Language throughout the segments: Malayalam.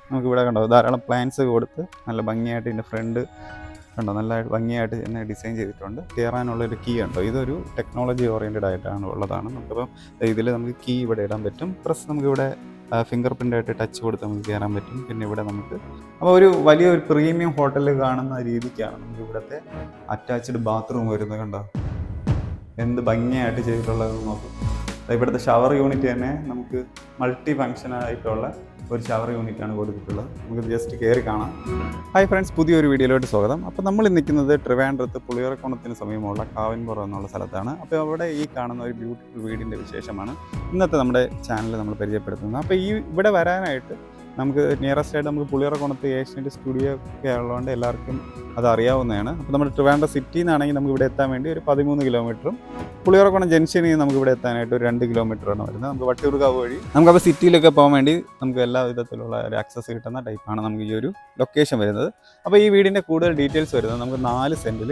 നമുക്കിവിടെ കണ്ടോ ധാരാളം പ്ലാൻസ് കൊടുത്ത് നല്ല ഭംഗിയായിട്ട് ഇതിൻ്റെ ഫ്രണ്ട് കണ്ടോ നല്ല ഭംഗിയായിട്ട് തന്നെ ഡിസൈൻ ചെയ്തിട്ടുണ്ട്. കയറാനുള്ളൊരു കീ ഉണ്ടോ, ഇതൊരു ടെക്നോളജി ഓറിയൻറ്റഡ് ആയിട്ടാണ് ഉള്ളതാണ്. നമുക്കിപ്പം ഇതിൽ നമുക്ക് കീ ഇവിടെ ഇടാൻ പറ്റും. പ്ലസ് നമുക്കിവിടെ ഫിംഗർ പ്രിൻ്റായിട്ട് ടച്ച് കൊടുത്ത് നമുക്ക് കയറാൻ പറ്റും. പിന്നെ ഇവിടെ നമുക്ക് അപ്പോൾ ഒരു വലിയൊരു പ്രീമിയം ഹോട്ടലിൽ കാണുന്ന രീതിക്കാണ് നമുക്ക് ഇവിടുത്തെ അറ്റാച്ച്ഡ് ബാത്റൂം വരുന്നത്. കണ്ടോ എന്ത് ഭംഗിയായിട്ട് ചെയ്തിട്ടുള്ളതെന്ന് നോക്കും. ഇവിടുത്തെ ഷവർ യൂണിറ്റ് തന്നെ നമുക്ക് മൾട്ടി ഫങ്ഷനായിട്ടുള്ള ഒരു ഷവർ യൂണിറ്റാണ് കൊടുത്തിട്ടുള്ളത്. നമുക്ക് ജസ്റ്റ് കയറി കാണാം. ഹായ് ഫ്രണ്ട്സ്, പുതിയൊരു വീഡിയോയിലോട്ട് സ്വാഗതം. അപ്പോൾ നമ്മൾ നിൽക്കുന്നത് ട്രിവാൻഡ്രത്ത് പുളിയറക്കോണത്തിന് സമീപമുള്ള കാവൻപുറം എന്നുള്ള സ്ഥലത്താണ്. അപ്പോൾ അവിടെ ഈ കാണുന്ന ഒരു ബ്യൂട്ടിഫുൾ വീടിൻ്റെ വിശേഷമാണ് ഇന്നത്തെ നമ്മുടെ ചാനലിൽ നമ്മൾ പരിചയപ്പെടുത്തുന്നത്. അപ്പോൾ ഇവിടെ വരാനായിട്ട് നമുക്ക് നിയറസ്റ്റ് ആയിട്ട് നമുക്ക് പുളിയറക്കോണത്ത് ഏഷ്യൻ്റെ സ്റ്റുഡിയോ ഒക്കെ ഉള്ളതുകൊണ്ട് എല്ലാവർക്കും അത് അറിയാവുന്നതാണ്. അപ്പോൾ നമ്മുടെ ട്രിവാൻഡ്രം സിറ്റിയിൽ നിന്നാണെങ്കിൽ നമുക്ക് ഇവിടെ എത്താൻ വേണ്ടി ഒരു 13 കിലോമീറ്ററും പുളിയറക്കോണം ജംഗ്ഷനിൽ നിന്ന് നമുക്ക് ഇവിടെ എത്താനായിട്ട് ഒരു 2 കിലോമീറ്ററാണ് വരുന്നത്. നമുക്ക് വട്ടിയൂർക്കാവ് വഴി നമുക്കപ്പോൾ സിറ്റിയിലൊക്കെ പോകാൻ വേണ്ടി നമുക്ക് എല്ലാ വിധത്തിലുള്ള ഒരു ആക്സസ് കിട്ടുന്ന ടൈപ്പാണ് നമുക്ക് ഈ ഒരു ലൊക്കേഷൻ വരുന്നത്. അപ്പോൾ ഈ വീടിൻ്റെ കൂടുതൽ ഡീറ്റെയിൽസ് വരുന്നത് നമുക്ക് 4 സെൻറ്റിൽ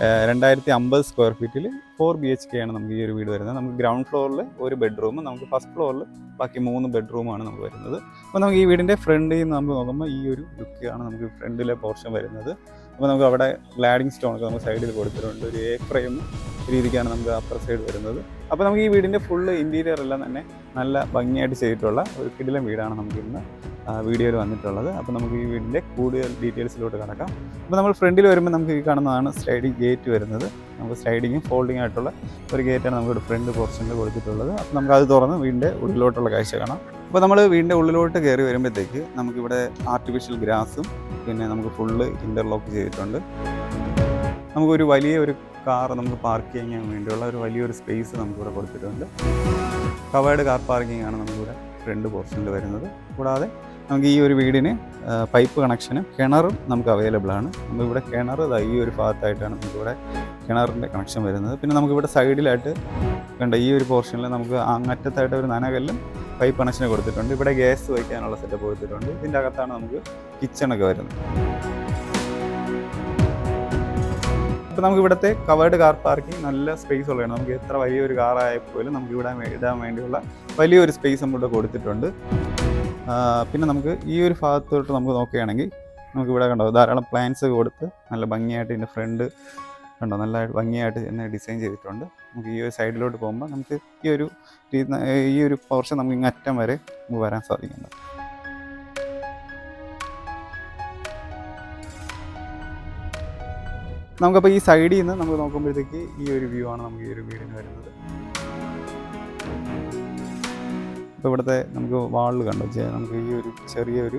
2050 സ്ക്വയർ ഫീറ്റിൽ 4 BHK ആണ് നമുക്ക് ഈ ഒരു വീട് വരുന്നത്. നമുക്ക് ഗ്രൗണ്ട് ഫ്ലോറിൽ ഒരു ബെഡ്റൂം, നമുക്ക് ഫസ്റ്റ് ഫ്ലോറിൽ ബാക്കി 3 ബെഡ്റൂമാണ് നമുക്ക് വരുന്നത്. അപ്പോൾ നമുക്ക് ഈ വീടിൻ്റെ ഫ്രണ്ടിൽ നിന്ന് നമുക്ക് നോക്കുമ്പോൾ ഈ ഒരു ലുക്കാണ് നമുക്ക് ഫ്രണ്ടിലെ പോർഷൻ വരുന്നത്. അപ്പോൾ നമുക്ക് അവിടെ ഗ്ലാഡിങ് സ്റ്റോണൊക്കെ നമുക്ക് സൈഡിൽ കൊടുത്തിട്ടുണ്ട്. ഒരു ഫ്രെയിം രീതിക്കാണ് നമുക്ക് അപ്പർ സൈഡ് വരുന്നത്. അപ്പോൾ നമുക്ക് ഈ വീടിൻ്റെ ഫുള്ള് ഇൻറ്റീരിയർ എല്ലാം തന്നെ നല്ല ഭംഗിയായിട്ട് ചെയ്തിട്ടുള്ള ഒരു കിടിലൻ വീടാണ് നമുക്കിന്ന് വീഡിയോയിൽ വന്നിട്ടുള്ളത്. അപ്പോൾ നമുക്ക് ഈ വീടിൻ്റെ കൂടുതൽ ഡീറ്റെയിൽസിലോട്ട് കിടക്കാം. അപ്പോൾ നമ്മൾ ഫ്രണ്ടിൽ വരുമ്പോൾ നമുക്ക് ഈ കാണുന്നതാണ് സ്ലൈഡിങ് ഗേറ്റ് വരുന്നത്. നമുക്ക് സ്ലൈഡിങ്ങും ഫോൾഡിങ് ആയിട്ടുള്ള ഒരു ഗേറ്റാണ് നമുക്കിവിടെ ഫ്രണ്ട് പോർഷനിൽ കൊടുത്തിട്ടുള്ളത്. അപ്പോൾ നമുക്ക് അത് തുറന്ന് വീടിൻ്റെ ഉള്ളിലോട്ടുള്ള കാഴ്ച കാണാം. അപ്പോൾ നമ്മൾ വീടിൻ്റെ ഉള്ളിലോട്ട് കയറി വരുമ്പോഴത്തേക്ക് നമുക്കിവിടെ ആർട്ടിഫിഷ്യൽ ഗ്രാസും പിന്നെ നമുക്ക് ഫുള്ള് ഇൻ്റർലോക്ക് ചെയ്തിട്ടുണ്ട്. നമുക്കൊരു വലിയൊരു കാർ നമുക്ക് പാർക്ക് ചെയ്യാൻ വേണ്ടിയുള്ള ഒരു വലിയൊരു സ്പേസ് നമുക്കിവിടെ കൊടുത്തിട്ടുണ്ട്. കവേർഡ് കാർ പാർക്കിംഗ് ആണ് നമുക്കിവിടെ ഫ്രണ്ട് പോർഷനിൽ വരുന്നത്. കൂടാതെ നമുക്ക് ഈ ഒരു വീടിന് പൈപ്പ് കണക്ഷനും കിണറും നമുക്ക് അവൈലബിൾ ആണ്. നമുക്കിവിടെ കിണർ ഈ ഒരു ഭാഗത്തായിട്ടാണ് നമുക്കിവിടെ കിണറിൻ്റെ കണക്ഷൻ വരുന്നത്. പിന്നെ നമുക്കിവിടെ സൈഡിലായിട്ട് കണ്ട ഈ ഒരു പോർഷനിൽ നമുക്ക് അങ്ങറ്റത്തായിട്ട് ഒരു നനകല്ലും പൈപ്പ് കണക്ഷന് കൊടുത്തിട്ടുണ്ട്. ഇവിടെ ഗ്യാസ് വയ്ക്കാനുള്ള സെറ്റപ്പ് കൊടുത്തിട്ടുണ്ട്. ഇതിൻ്റെ അകത്താണ് നമുക്ക് കിച്ചണൊക്കെ വരുന്നത്. അപ്പോൾ നമുക്ക് ഇവിടുത്തെ കവേർഡ് കാർ പാർക്കിംഗ് നല്ല സ്പേസ് ഉള്ളതാണ്. നമുക്ക് എത്ര വലിയൊരു കാറായപ്പോലും നമുക്ക് ഇടാൻ വേണ്ടിയുള്ള വലിയൊരു സ്പേസ് നമ്മളിവിടെ കൊടുത്തിട്ടുണ്ട്. പിന്നെ നമുക്ക് ഈ ഒരു ഭാഗത്തോട്ട് നമുക്ക് നോക്കുകയാണെങ്കിൽ നമുക്കിവിടെ കണ്ടോ ധാരാളം പ്ലാൻസ് കൊടുത്ത് നല്ല ഭംഗിയായിട്ട് ഇതിൻ്റെ ഫ്രണ്ട് കണ്ടോ നല്ല ഭംഗിയായിട്ട് തന്നെ ഡിസൈൻ ചെയ്തിട്ടുണ്ട്. നമുക്ക് ഈ ഒരു സൈഡിലോട്ട് പോകുമ്പോൾ നമുക്ക് ഈ ഒരു പോർഷൻ നമുക്ക് ഇങ്ങ് അറ്റം വരെ നമുക്ക് വരാൻ സാധിക്കുന്നുണ്ട്. നമുക്കപ്പോൾ ഈ സൈഡിൽ നിന്ന് നമുക്ക് നോക്കുമ്പോഴത്തേക്ക് ഈ ഒരു വ്യൂ ആണ് നമുക്ക് ഈ ഒരു വീടിന് വരുന്നത്. അപ്പോൾ ഇവിടുത്തെ നമുക്ക് വാളിൽ കണ്ടോ നമുക്ക് ഈ ഒരു ചെറിയൊരു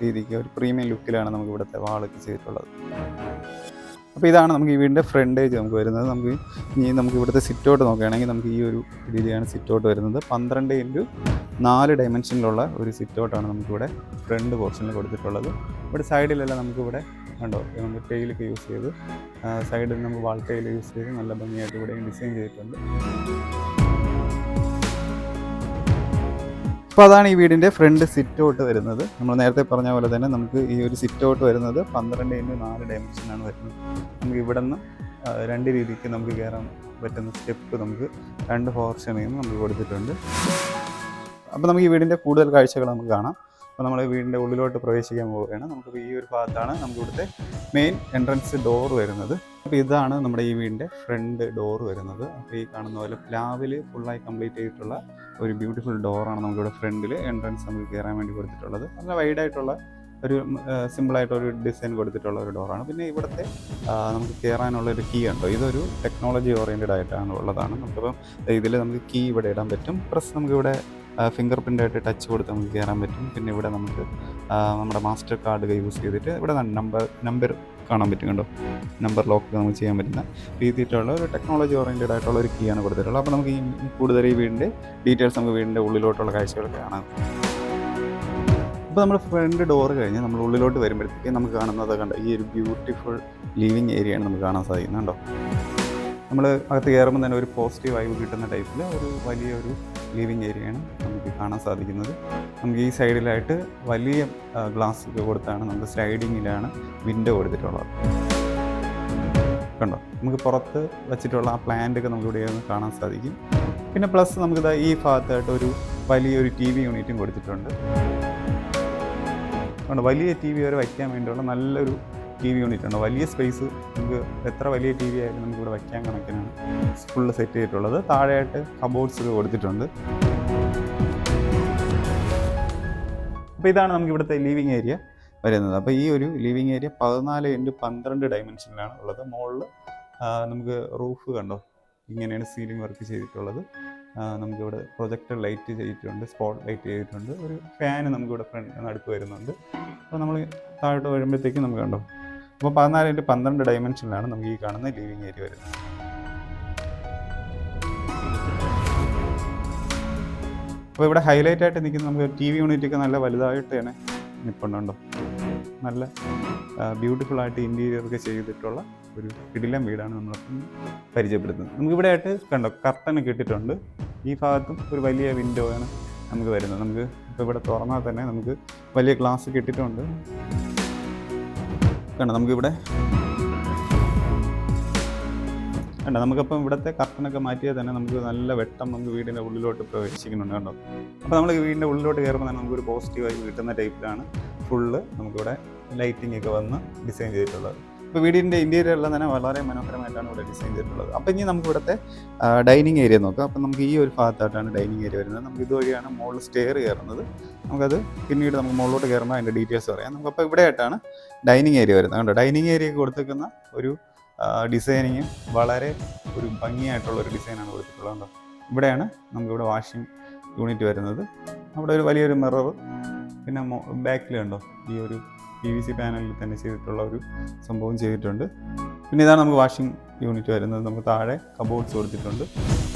രീതിക്ക് ഒരു പ്രീമിയം ലുക്കിലാണ് നമുക്ക് ഇവിടുത്തെ വാളൊക്കെ ചെയ്തിട്ടുള്ളത്. അപ്പോൾ ഇതാണ് നമുക്ക് ഈ വീടിൻ്റെ ഫ്രണ്ടേജ് നമുക്ക് വരുന്നത്. നമുക്ക് ഇവിടുത്തെ സിറ്റൗട്ട് നോക്കുകയാണെങ്കിൽ നമുക്ക് ഈ ഒരു രീതിയാണ് സിറ്റൗട്ട് വരുന്നത്. 12x4 ഡയമെൻഷനിലുള്ള ഒരു സിറ്റൗട്ടാണ് നമുക്കിവിടെ ഫ്രണ്ട് പോർഷനിൽ കൊടുത്തിട്ടുള്ളത്. ഇവിടെ സൈഡിലെല്ലാം നമുക്കിവിടെ കണ്ടോ നമുക്ക് ടൈലൊക്കെ യൂസ് ചെയ്ത് സൈഡിൽ നമുക്ക് വാൾ ടൈൽ യൂസ് ചെയ്ത് നല്ല ഭംഗിയായിട്ട് ഇവിടെ ഡിസൈൻ ചെയ്തിട്ടുണ്ട്. അപ്പോൾ അതാണ് ഈ വീടിൻ്റെ ഫ്രണ്ട് സിറ്റൗട്ട് വരുന്നത്. നമ്മൾ നേരത്തെ പറഞ്ഞ പോലെ തന്നെ നമുക്ക് ഈ ഒരു സിറ്റൗട്ട് വരുന്നത് 12x4 ഡയമെൻഷനാണ് വരുന്നത്. നമുക്ക് ഇവിടെ നിന്ന് 2 രീതിക്ക് നമുക്ക് കയറാൻ പറ്റുന്ന സ്റ്റെപ്പ് നമുക്ക് 2 പോർഷനിൽ നിന്ന് നമുക്ക് കൊടുത്തിട്ടുണ്ട്. അപ്പോൾ നമുക്ക് ഈ വീടിൻ്റെ കൂടുതൽ കാഴ്ചകൾ നമുക്ക് കാണാം. അപ്പോൾ നമ്മൾ വീടിൻ്റെ ഉള്ളിലോട്ട് പ്രവേശിക്കാൻ പോവുകയാണ്. നമുക്ക് ഈ ഒരു ഭാഗത്താണ് നമുക്ക് ഇവിടുത്തെ മെയിൻ എൻട്രൻസ് ഡോർ വരുന്നത്. അപ്പോൾ ഇതാണ് നമ്മുടെ ഈ വീടിൻ്റെ ഫ്രണ്ട് ഡോർ വരുന്നത്. അപ്പോൾ ഈ കാണുന്ന പോലെ പ്ലാവിൽ ഫുള്ളായി കംപ്ലീറ്റ് ചെയ്തിട്ടുള്ള ഒരു ബ്യൂട്ടിഫുൾ ഡോറാണ് നമുക്കിവിടെ ഫ്രണ്ടിൽ എൻട്രൻസ് നമുക്ക് കയറാൻ വേണ്ടി കൊടുത്തിട്ടുള്ളത്. നല്ല വൈഡായിട്ടുള്ള ഒരു സിമ്പിളായിട്ടൊരു ഡിസൈൻ കൊടുത്തിട്ടുള്ള ഒരു ഡോറാണ്. പിന്നെ ഇവിടുത്തെ നമുക്ക് കയറാനുള്ള ഒരു കീ ഉണ്ടോ, ഇതൊരു ടെക്നോളജി ഓറിയൻറ്റഡ് ആയിട്ടാണ് ഉള്ളതാണ്. നമുക്കിപ്പം ഇതിൽ നമുക്ക് കീ ഇവിടെ ഇടാൻ പറ്റും. പ്ലസ് നമുക്കിവിടെ ഫിംഗർ പ്രിൻ്റായിട്ട് ടച്ച് കൊടുത്ത് നമുക്ക് കയറാൻ പറ്റും. പിന്നെ ഇവിടെ നമുക്ക് നമ്മുടെ മാസ്റ്റർ കാർഡ് യൂസ് ചെയ്തിട്ട് ഇവിടെ നമ്പർ കാണാൻ പറ്റും. കണ്ടോ നമ്പർ ലോക്ക് നമുക്ക് ചെയ്യാൻ പറ്റുന്ന രീതിയിലുള്ള ഒരു ടെക്നോളജി ഓറിയൻറ്റഡ് ആയിട്ടുള്ള ഒരു കീ ആണ് കൊടുത്തിട്ടുള്ളത്. അപ്പോൾ നമുക്ക് കൂടുതൽ ഈ വീടിൻ്റെ ഡീറ്റെയിൽസ് നമുക്ക് വീടിൻ്റെ ഉള്ളിലോട്ടുള്ള കാഴ്ചകളൊക്കെ കാണാം. അപ്പോൾ നമ്മൾ ഫ്രണ്ട് ഡോർ കഴിഞ്ഞ് നമ്മൾ ഉള്ളിലോട്ട് വരുമ്പോഴത്തേക്ക് നമുക്ക് കാണുന്നത് കണ്ടോ ഈ ഒരു ബ്യൂട്ടിഫുൾ ലിവിങ് ഏരിയയാണ് നമുക്ക് കാണാൻ സാധിക്കുന്നത്. കണ്ടോ നമ്മൾ അകത്ത് കയറുമ്പോൾ തന്നെ ഒരു പോസിറ്റീവ് വൈബ് കിട്ടുന്ന ടൈപ്പിൽ ഒരു വലിയൊരു ലിവിങ് ഏരിയയാണ് നമുക്ക് കാണാൻ സാധിക്കുന്നത്. നമുക്ക് ഈ സൈഡിലായിട്ട് വലിയ ഗ്ലാസ് ഒക്കെ കൊടുത്താണ് നമുക്ക് സ്ലൈഡിങ്ങിലാണ് വിൻഡോ കൊടുത്തിട്ടുള്ളത്. കണ്ടോ നമുക്ക് പുറത്ത് വെച്ചിട്ടുള്ള ആ പ്ലാന്റൊക്കെ നമുക്ക് ഇവിടെ നിന്ന് കാണാൻ സാധിക്കും. പിന്നെ പ്ലസ് നമുക്കിത് ഈ ഭാഗത്തായിട്ട് ഒരു വലിയൊരു TV യൂണിറ്റും കൊടുത്തിട്ടുണ്ട്. അതുകൊണ്ട് വലിയ ടി വി വരെ വയ്ക്കാൻ വേണ്ടിയുള്ള നല്ലൊരു ടി വി യൂണിറ്റ് ഉണ്ട്. വലിയ സ്പേസ് നമുക്ക് എത്ര വലിയ ടി വി ആയാലും നമുക്ക് ഇവിടെ വയ്ക്കാൻ കണക്കിനാണ് ഫുള്ള് സെറ്റ് ചെയ്തിട്ടുള്ളത്. താഴെയായിട്ട് കബോർഡ്സ് കൊടുത്തിട്ടുണ്ട്. അപ്പോൾ ഇതാണ് നമുക്ക് ഇവിടുത്തെ ലിവിങ് ഏരിയ വരുന്നത്. അപ്പോൾ ഈ ഒരു ലിവിങ് ഏരിയ 14x12 ഡയമെൻഷനിലാണ് ഉള്ളത്. മുകളിൽ നമുക്ക് റൂഫ് കണ്ടോ, ഇങ്ങനെയാണ് സീലിംഗ് വർക്ക് ചെയ്തിട്ടുള്ളത്. നമുക്കിവിടെ പ്രൊജക്ടർ ലൈറ്റ് ചെയ്തിട്ടുണ്ട്, സ്പോട്ട് ലൈറ്റ് ചെയ്തിട്ടുണ്ട്. ഒരു ഫാന് നമുക്കിവിടെ നടുക്ക് വരുന്നുണ്ട്. അപ്പോൾ നമ്മൾ താഴോട്ട് വരുമ്പോഴത്തേക്കും നമുക്ക് കണ്ടോ, അപ്പോൾ 14x12 ഡയമെൻഷനിലാണ് നമുക്ക് ഈ കാണുന്ന ലിവിങ് ഏരിയ വരുന്നത്. അപ്പോൾ ഇവിടെ ഹൈലൈറ്റ് ആയിട്ട് നിൽക്കുന്ന നമുക്ക് ടി വി യൂണിറ്റൊക്കെ നല്ല വലുതായിട്ട് തന്നെ നിൽപ്പുണ്ടോ. നല്ല ബ്യൂട്ടിഫുൾ ആയിട്ട് ഇൻറ്റീരിയർ ഒക്കെ ചെയ്തിട്ടുള്ള ഒരു കിടിലൻ വീടാണ് നമ്മളിപ്പം പരിചയപ്പെടുത്തുന്നത്. നമുക്കിവിടെ ആയിട്ട് കണ്ടോ കർട്ടൻ ഇട്ടിട്ടുണ്ട്. ഈ ഭാഗത്തും ഒരു വലിയ വിൻഡോ ആണ് നമുക്ക് വരുന്നത്. നമുക്ക് ഇപ്പോൾ ഇവിടെ തുറന്നാൽ തന്നെ നമുക്ക് വലിയ ഗ്ലാസ് ഇട്ടിട്ടുണ്ട്. കണ്ടോ നമുക്കിവിടെ കണ്ടോ, നമുക്കപ്പം ഇവിടുത്തെ കർട്ടനൊക്കെ മാറ്റിയാൽ തന്നെ നമുക്ക് നല്ല വെട്ടം നമുക്ക് വീടിൻ്റെ ഉള്ളിലോട്ട് പ്രവേശിക്കുന്നുണ്ട് കണ്ടോ. അപ്പോൾ നമ്മൾ വീടിൻ്റെ ഉള്ളിലോട്ട് കയറുമ്പോൾ തന്നെ നമുക്കൊരു പോസിറ്റീവായി കിട്ടുന്ന ടൈപ്പിലാണ് ഫുള്ള് നമുക്കിവിടെ ലൈറ്റിംഗ് ഒക്കെ വന്ന് ഡിസൈൻ ചെയ്തിട്ടുള്ളത്. ഇപ്പോൾ വീടിൻ്റെ ഇൻറ്റീരിയർ എല്ലാം തന്നെ വളരെ മനോഹരമായിട്ടാണ് ഇവിടെ ഡിസൈൻ ചെയ്തിട്ടുള്ളത്. അപ്പോൾ ഇനി നമുക്ക് ഇവിടുത്തെ ഡൈനിങ് ഏരിയ നോക്കാം. അപ്പോൾ നമുക്ക് ഈ ഒരു ഭാഗത്തായിട്ടാണ് ഡൈനിങ് ഏരിയ വരുന്നത്. നമുക്ക് ഇതുവഴിയാണ് മുകളിൽ സ്റ്റെയർ കയറുന്നത്. നമുക്കത് പിന്നീട് നമുക്ക് മുകളിലോട്ട് കയറുമ്പോൾ അതിൻ്റെ ഡീറ്റെയിൽസ് പറയാം. നമുക്കപ്പോൾ ഇവിടെ ആയിട്ടാണ് ഡൈനിങ് ഏരിയ വരുന്നത്. കണ്ടോ, ഡൈനിങ് ഏരിയക്ക് കൊടുത്തേക്കുന്ന ഒരു ഡിസൈനിങ്ങും വളരെ ഒരു ഭംഗിയായിട്ടുള്ള ഒരു ഡിസൈനാണ് കൊടുത്തിട്ടുള്ളത്. കണ്ടോ, ഇവിടെയാണ് നമുക്കിവിടെ വാഷിംഗ് യൂണിറ്റ് വരുന്നത്. അവിടെ ഒരു വലിയൊരു മിറർ, പിന്നെ ബാക്കിൽ കണ്ടോ ഈ ഒരു PVC പാനലിൽ തന്നെ ചെയ്തിട്ടുള്ള ഒരു സംഭവം ചെയ്തിട്ടുണ്ട്. പിന്നെ ഇതാണ് നമുക്ക് വാഷിംഗ് യൂണിറ്റ് വരുന്നത്. നമുക്ക് താഴെ കബോർഡ്സ് കൊടുത്തിട്ടുണ്ട്.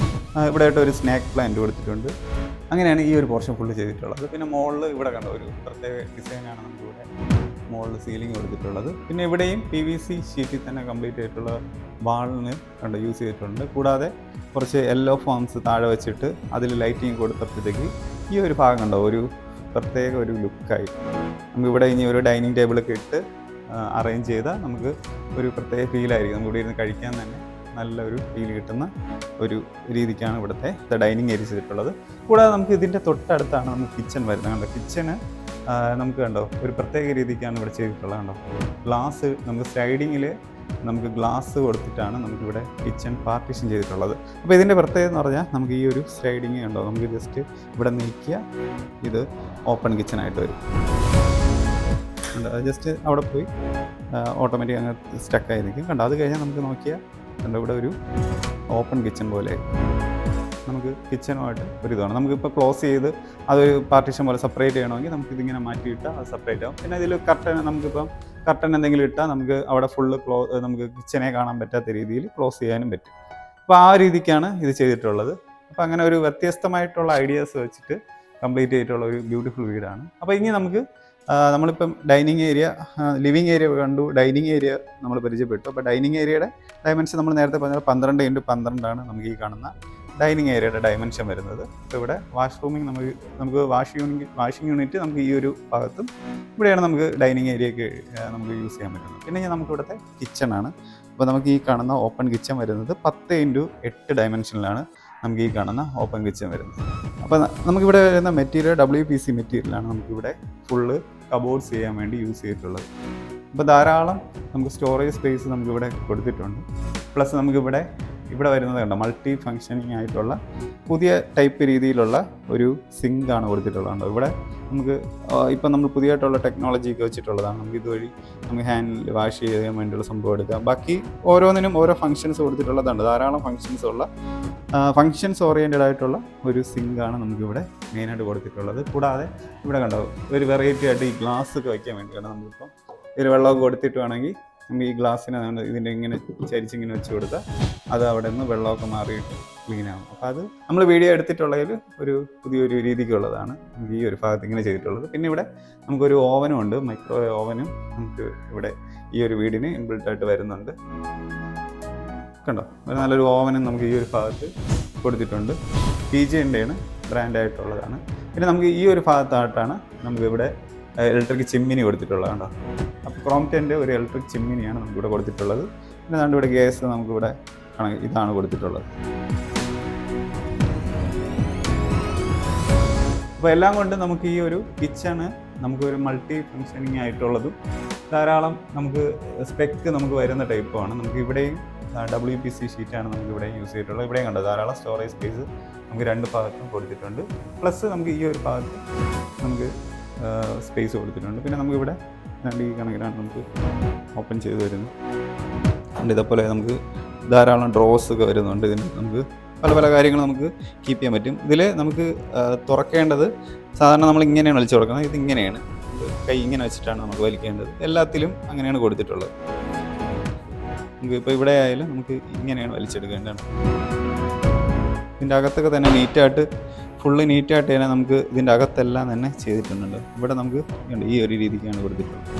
ഇവിടെ ആയിട്ട് ഒരു സ്നാക്ക് പ്ലാന്റ് കൊടുത്തിട്ടുണ്ട്. അങ്ങനെയാണ് ഈ ഒരു പോർഷൻ ഫുള്ള് ചെയ്തിട്ടുള്ളത്. പിന്നെ മുകളിൽ ഇവിടെ കണ്ടോ ഒരു പ്രത്യേക ഡിസൈനാണ് നമുക്കിവിടെ മുകളിൽ സീലിംഗ് കൊടുത്തിട്ടുള്ളത്. പിന്നെ ഇവിടെയും PVC ഷീറ്റിൽ തന്നെ കംപ്ലീറ്റ് ആയിട്ടുള്ള വാളിന് കണ്ടോ യൂസ് ചെയ്തിട്ടുണ്ട്. കൂടാതെ കുറച്ച് യെല്ലോ ഫോംസ് താഴെ വെച്ചിട്ട് അതിൽ ലൈറ്റിങ് കൊടുത്തപ്പോഴത്തേക്ക് ഈ ഒരു ഭാഗം കണ്ടോ ഒരു പ്രത്യേക ഒരു ലുക്കായി. നമുക്കിവിടെ ഇനി ഒരു ഡൈനിങ് ടേബിളൊക്കെ ഇട്ട് അറേഞ്ച് ചെയ്താൽ നമുക്ക് ഒരു പ്രത്യേക ഫീലായിരിക്കും. നമുക്ക് ഇവിടെ ഇരുന്ന് കഴിക്കാൻ തന്നെ നല്ലൊരു ഫീൽ കിട്ടുന്ന ഒരു രീതിക്കാണ് ഇവിടുത്തെ ഡൈനിങ് ഏരിയ ചെയ്തിട്ടുള്ളത്. കൂടാതെ നമുക്ക് ഇതിൻ്റെ തൊട്ടടുത്താണ് നമുക്ക് കിച്ചൺ വരുന്നത്. കണ്ടോ, കിച്ചണ് നമുക്ക് കണ്ടോ ഒരു പ്രത്യേക രീതിക്കാണ് ഇവിടെ ചെയ്തിട്ടുള്ളത്. കണ്ടോ, ഗ്ലാസ് നമുക്ക് സ്ലൈഡിങ്ങിൽ നമുക്ക് ഗ്ലാസ് കൊടുത്തിട്ടാണ് നമുക്കിവിടെ കിച്ചൺ പാർട്ടീഷൻ ചെയ്തിട്ടുള്ളത്. അപ്പോൾ ഇതിൻ്റെ പ്രത്യേകത എന്ന് പറഞ്ഞാൽ നമുക്ക് ഈ ഒരു സ്ലൈഡിങ് കണ്ടോ, നമുക്ക് ജസ്റ്റ് ഇവിടെ നീക്കിയ ഇത് ഓപ്പൺ കിച്ചണായിട്ട് വരും. അത് ജസ്റ്റ് അവിടെ പോയി ഓട്ടോമാറ്റിക് അങ്ങ് സ്റ്റക്കായി നിൽക്കും. കണ്ടോ, അത് കഴിഞ്ഞാൽ നമുക്ക് നോക്കിയാൽ കണ്ടോ ഇവിടെ ഒരു ഓപ്പൺ കിച്ചൺ പോലെ നമുക്ക് കിച്ചനുമായിട്ട് ഒരു ഇതാണ്. നമുക്കിപ്പോൾ ക്ലോസ് ചെയ്ത് അതൊരു പാർട്ടീഷൻ പോലെ സെപ്പറേറ്റ് ചെയ്യണമെങ്കിൽ നമുക്കിതിങ്ങനെ മാറ്റിയിട്ടാൽ അത് സെപ്പറേറ്റ് ആവും. പിന്നെ ഇതിൽ കർട്ടൻ, നമുക്കിപ്പം കർട്ടൻ എന്തെങ്കിലും ഇട്ടാൽ നമുക്ക് അവിടെ ഫുള്ള് നമുക്ക് കിച്ചനെ കാണാൻ പറ്റാത്ത രീതിയിൽ ക്ലോസ് ചെയ്യാനും പറ്റും. അപ്പോൾ ആ രീതിക്കാണ് ഇത് ചെയ്തിട്ടുള്ളത്. അപ്പോൾ അങ്ങനെ ഒരു വ്യത്യസ്തമായിട്ടുള്ള ഐഡിയാസ് വെച്ചിട്ട് കംപ്ലീറ്റ് ചെയ്തിട്ടുള്ള ഒരു ബ്യൂട്ടിഫുൾ വീടാണ്. അപ്പോൾ ഇനി നമുക്ക് നമ്മളിപ്പം ഡൈനിങ് ഏരിയ, ലിവിങ് ഏരിയ കണ്ടു, ഡൈനിങ് ഏരിയ നമ്മൾ പരിചയപ്പെട്ടു. അപ്പോൾ ഡൈനിങ് ഏരിയയുടെ ഡയമെൻഷൻ നമ്മൾ നേരത്തെ പറഞ്ഞാൽ 12x12 നമുക്ക് ഈ കാണുന്ന ഡൈനിങ് ഏരിയയുടെ ഡയമെൻഷൻ വരുന്നത്. അപ്പോൾ ഇവിടെ വാഷ്റൂമിങ് നമുക്ക് വാഷിംഗ് യൂണിറ്റ് നമുക്ക് ഈ ഒരു ഭാഗത്തും ഇവിടെയാണ് നമുക്ക് ഡൈനിങ് ഏരിയയ്ക്ക് നമുക്ക് യൂസ് ചെയ്യാൻ പറ്റുന്നത്. പിന്നെ നമുക്ക് ഇവിടുത്തെ കിച്ചണാണ്. അപ്പോൾ നമുക്ക് ഈ കാണുന്ന ഓപ്പൺ കിച്ചൺ വരുന്നത് 10x8 ഡയമെൻഷനിലാണ് നമുക്ക് ഈ കാണുന്ന ഓപ്പൺ കിച്ചൺ വരുന്നത്. അപ്പോൾ നമുക്കിവിടെ വരുന്ന മെറ്റീരിയൽ WPC മെറ്റീരിയലാണ് നമുക്കിവിടെ ഫുള്ള് കബോർഡ്സ് ചെയ്യാൻ വേണ്ടി യൂസ് ചെയ്തിട്ടുള്ളത്. അപ്പോൾ ധാരാളം നമുക്ക് സ്റ്റോറേജ് സ്പേസ് നമുക്കിവിടെ കൊടുത്തിട്ടുണ്ട്. പ്ലസ് നമുക്കിവിടെ വരുന്നത് കണ്ടോ മൾട്ടി ഫങ്ഷനിങ് ആയിട്ടുള്ള പുതിയ ടൈപ്പ് രീതിയിലുള്ള ഒരു സിങ്കാണ് കൊടുത്തിട്ടുള്ളത്. ഇവിടെ നമുക്ക് ഇപ്പം നമ്മൾ പുതിയതായിട്ടുള്ള ടെക്നോളജി ഒക്കെ വെച്ചിട്ടുള്ളതാണ്. നമുക്ക് ഇതുവഴി നമുക്ക് ഹാൻഡിൽ വാഷ് ചെയ്യാൻ വേണ്ടിയുള്ള സംഭവം എടുക്കാം. ബാക്കി ഓരോന്നിനും ഓരോ ഫങ്ഷൻസ് കൊടുത്തിട്ടുള്ളതാണ്. ധാരാളം ഫങ്ഷൻസ് ഓറിയൻറ്റഡ് ആയിട്ടുള്ള ഒരു സിങ്കാണ് നമുക്കിവിടെ മെയിനായിട്ട് കൊടുത്തിട്ടുള്ളത്. കൂടാതെ ഇവിടെ കണ്ടോ ഒരു വെറൈറ്റി ആയിട്ട് ഈ ഗ്ലാസ് ഒക്കെ വയ്ക്കാൻ വേണ്ടിയാണ് നമ്മളിപ്പം ഒരു വെള്ളമൊക്കെ കൊടുത്തിട്ട് വേണമെങ്കിൽ നമുക്ക് ഈ ഗ്ലാസ്സിനെ ഇതിൻ്റെ ഇങ്ങനെ ചരിച്ചിങ്ങനെ വെച്ച് കൊടുത്താൽ അത് അവിടെ നിന്ന് വെള്ളമൊക്കെ മാറിയിട്ട് ക്ലീനാകും. അപ്പോൾ അത് നമ്മൾ വീഡിയോ എടുത്തിട്ടുള്ളതിൽ ഒരു പുതിയൊരു രീതിക്കുള്ളതാണ് നമുക്ക് ഈ ഒരു ഭാഗത്ത് ഇങ്ങനെ ചെയ്തിട്ടുള്ളത്. പിന്നെ ഇവിടെ നമുക്കൊരു ഓവനും ഉണ്ട്, മൈക്രോവേവ് ഓവനും നമുക്ക് ഇവിടെ ഈ ഒരു വീടിന് ഇൻബിൽട്ടായിട്ട് വരുന്നുണ്ട്. കണ്ടോ, ഒരു നല്ലൊരു ഓവനും നമുക്ക് ഈ ഒരു ഭാഗത്ത് കൊടുത്തിട്ടുണ്ട്. PGൻ്റെയാണ് ബ്രാൻഡായിട്ടുള്ളതാണ്. പിന്നെ നമുക്ക് ഈ ഒരു ഭാഗത്തായിട്ടാണ് നമുക്കിവിടെ ഇലക്ട്രിക് ചിമ്മിനി കൊടുത്തിട്ടുള്ളത്. കണ്ടോ, അപ്പോൾ ക്രോംപ്റ്റൻ്റെ ഒരു ഇലക്ട്രിക് ചിമ്മിനിയാണ് നമുക്കിവിടെ കൊടുത്തിട്ടുള്ളത്. പിന്നെ അതുകൊണ്ട് ഇവിടെ ഗ്യാസ് നമുക്കിവിടെ ഇതാണ് കൊടുത്തിട്ടുള്ളത്. അപ്പോൾ എല്ലാം കൊണ്ട് നമുക്ക് ഈ ഒരു കിച്ചണ് നമുക്കൊരു മൾട്ടി ഫങ്ഷനിങ് ആയിട്ടുള്ളതും ധാരാളം നമുക്ക് സ്പെക്ക് നമുക്ക് വരുന്ന ടൈപ്പുമാണ്. നമുക്ക് ഇവിടെയും WPC ഷീറ്റാണ് നമുക്ക് ഇവിടെ യൂസ് ചെയ്തിട്ടുള്ളത്. ഇവിടെയും കണ്ടോ ധാരാളം സ്റ്റോറേജ് സ്പേസ് നമുക്ക് രണ്ട് ഭാഗത്തും കൊടുത്തിട്ടുണ്ട്. പ്ലസ് നമുക്ക് ഈ ഒരു ഭാഗത്ത് നമുക്ക് സ്പേസ് കൊടുത്തിട്ടുണ്ട്. പിന്നെ നമുക്കിവിടെ ഈ കണക്കിനാണ് നമുക്ക് ഓപ്പൺ ചെയ്ത് വരുന്നത്. ഇതേപോലെ നമുക്ക് ധാരാളം ഡ്രോസ് ഒക്കെ വരുന്നുണ്ട്. ഇതിന് നമുക്ക് പല പല കാര്യങ്ങൾ നമുക്ക് കീപ്പ് ചെയ്യാൻ പറ്റും. ഇതിൽ നമുക്ക് തുറക്കേണ്ടത് സാധാരണ നമ്മൾ ഇങ്ങനെയാണ് വലിച്ചു കൊടുക്കുന്നത്. ഇതിങ്ങനെയാണ്, കൈ ഇങ്ങനെ വെച്ചിട്ടാണ് നമുക്ക് വലിക്കേണ്ടത്. എല്ലാത്തിലും അങ്ങനെയാണ് കൊടുത്തിട്ടുള്ളത്. നമുക്ക് ഇപ്പോൾ ഇവിടെ ആയാലും നമുക്ക് ഇങ്ങനെയാണ് വലിച്ചെടുക്കേണ്ടത്. ഇതിൻ്റെ അകത്തൊക്കെ തന്നെ നീറ്റായിട്ട് ഫുള്ള് നീറ്റായിട്ട് തന്നെ നമുക്ക് ഇതിൻ്റെ അകത്തെല്ലാം തന്നെ ചെയ്തിട്ടുണ്ട്. ഇവിടെ നമുക്ക് ഈ ഒരു രീതിക്കാണ് കൊടുത്തിട്ടുള്ളത്.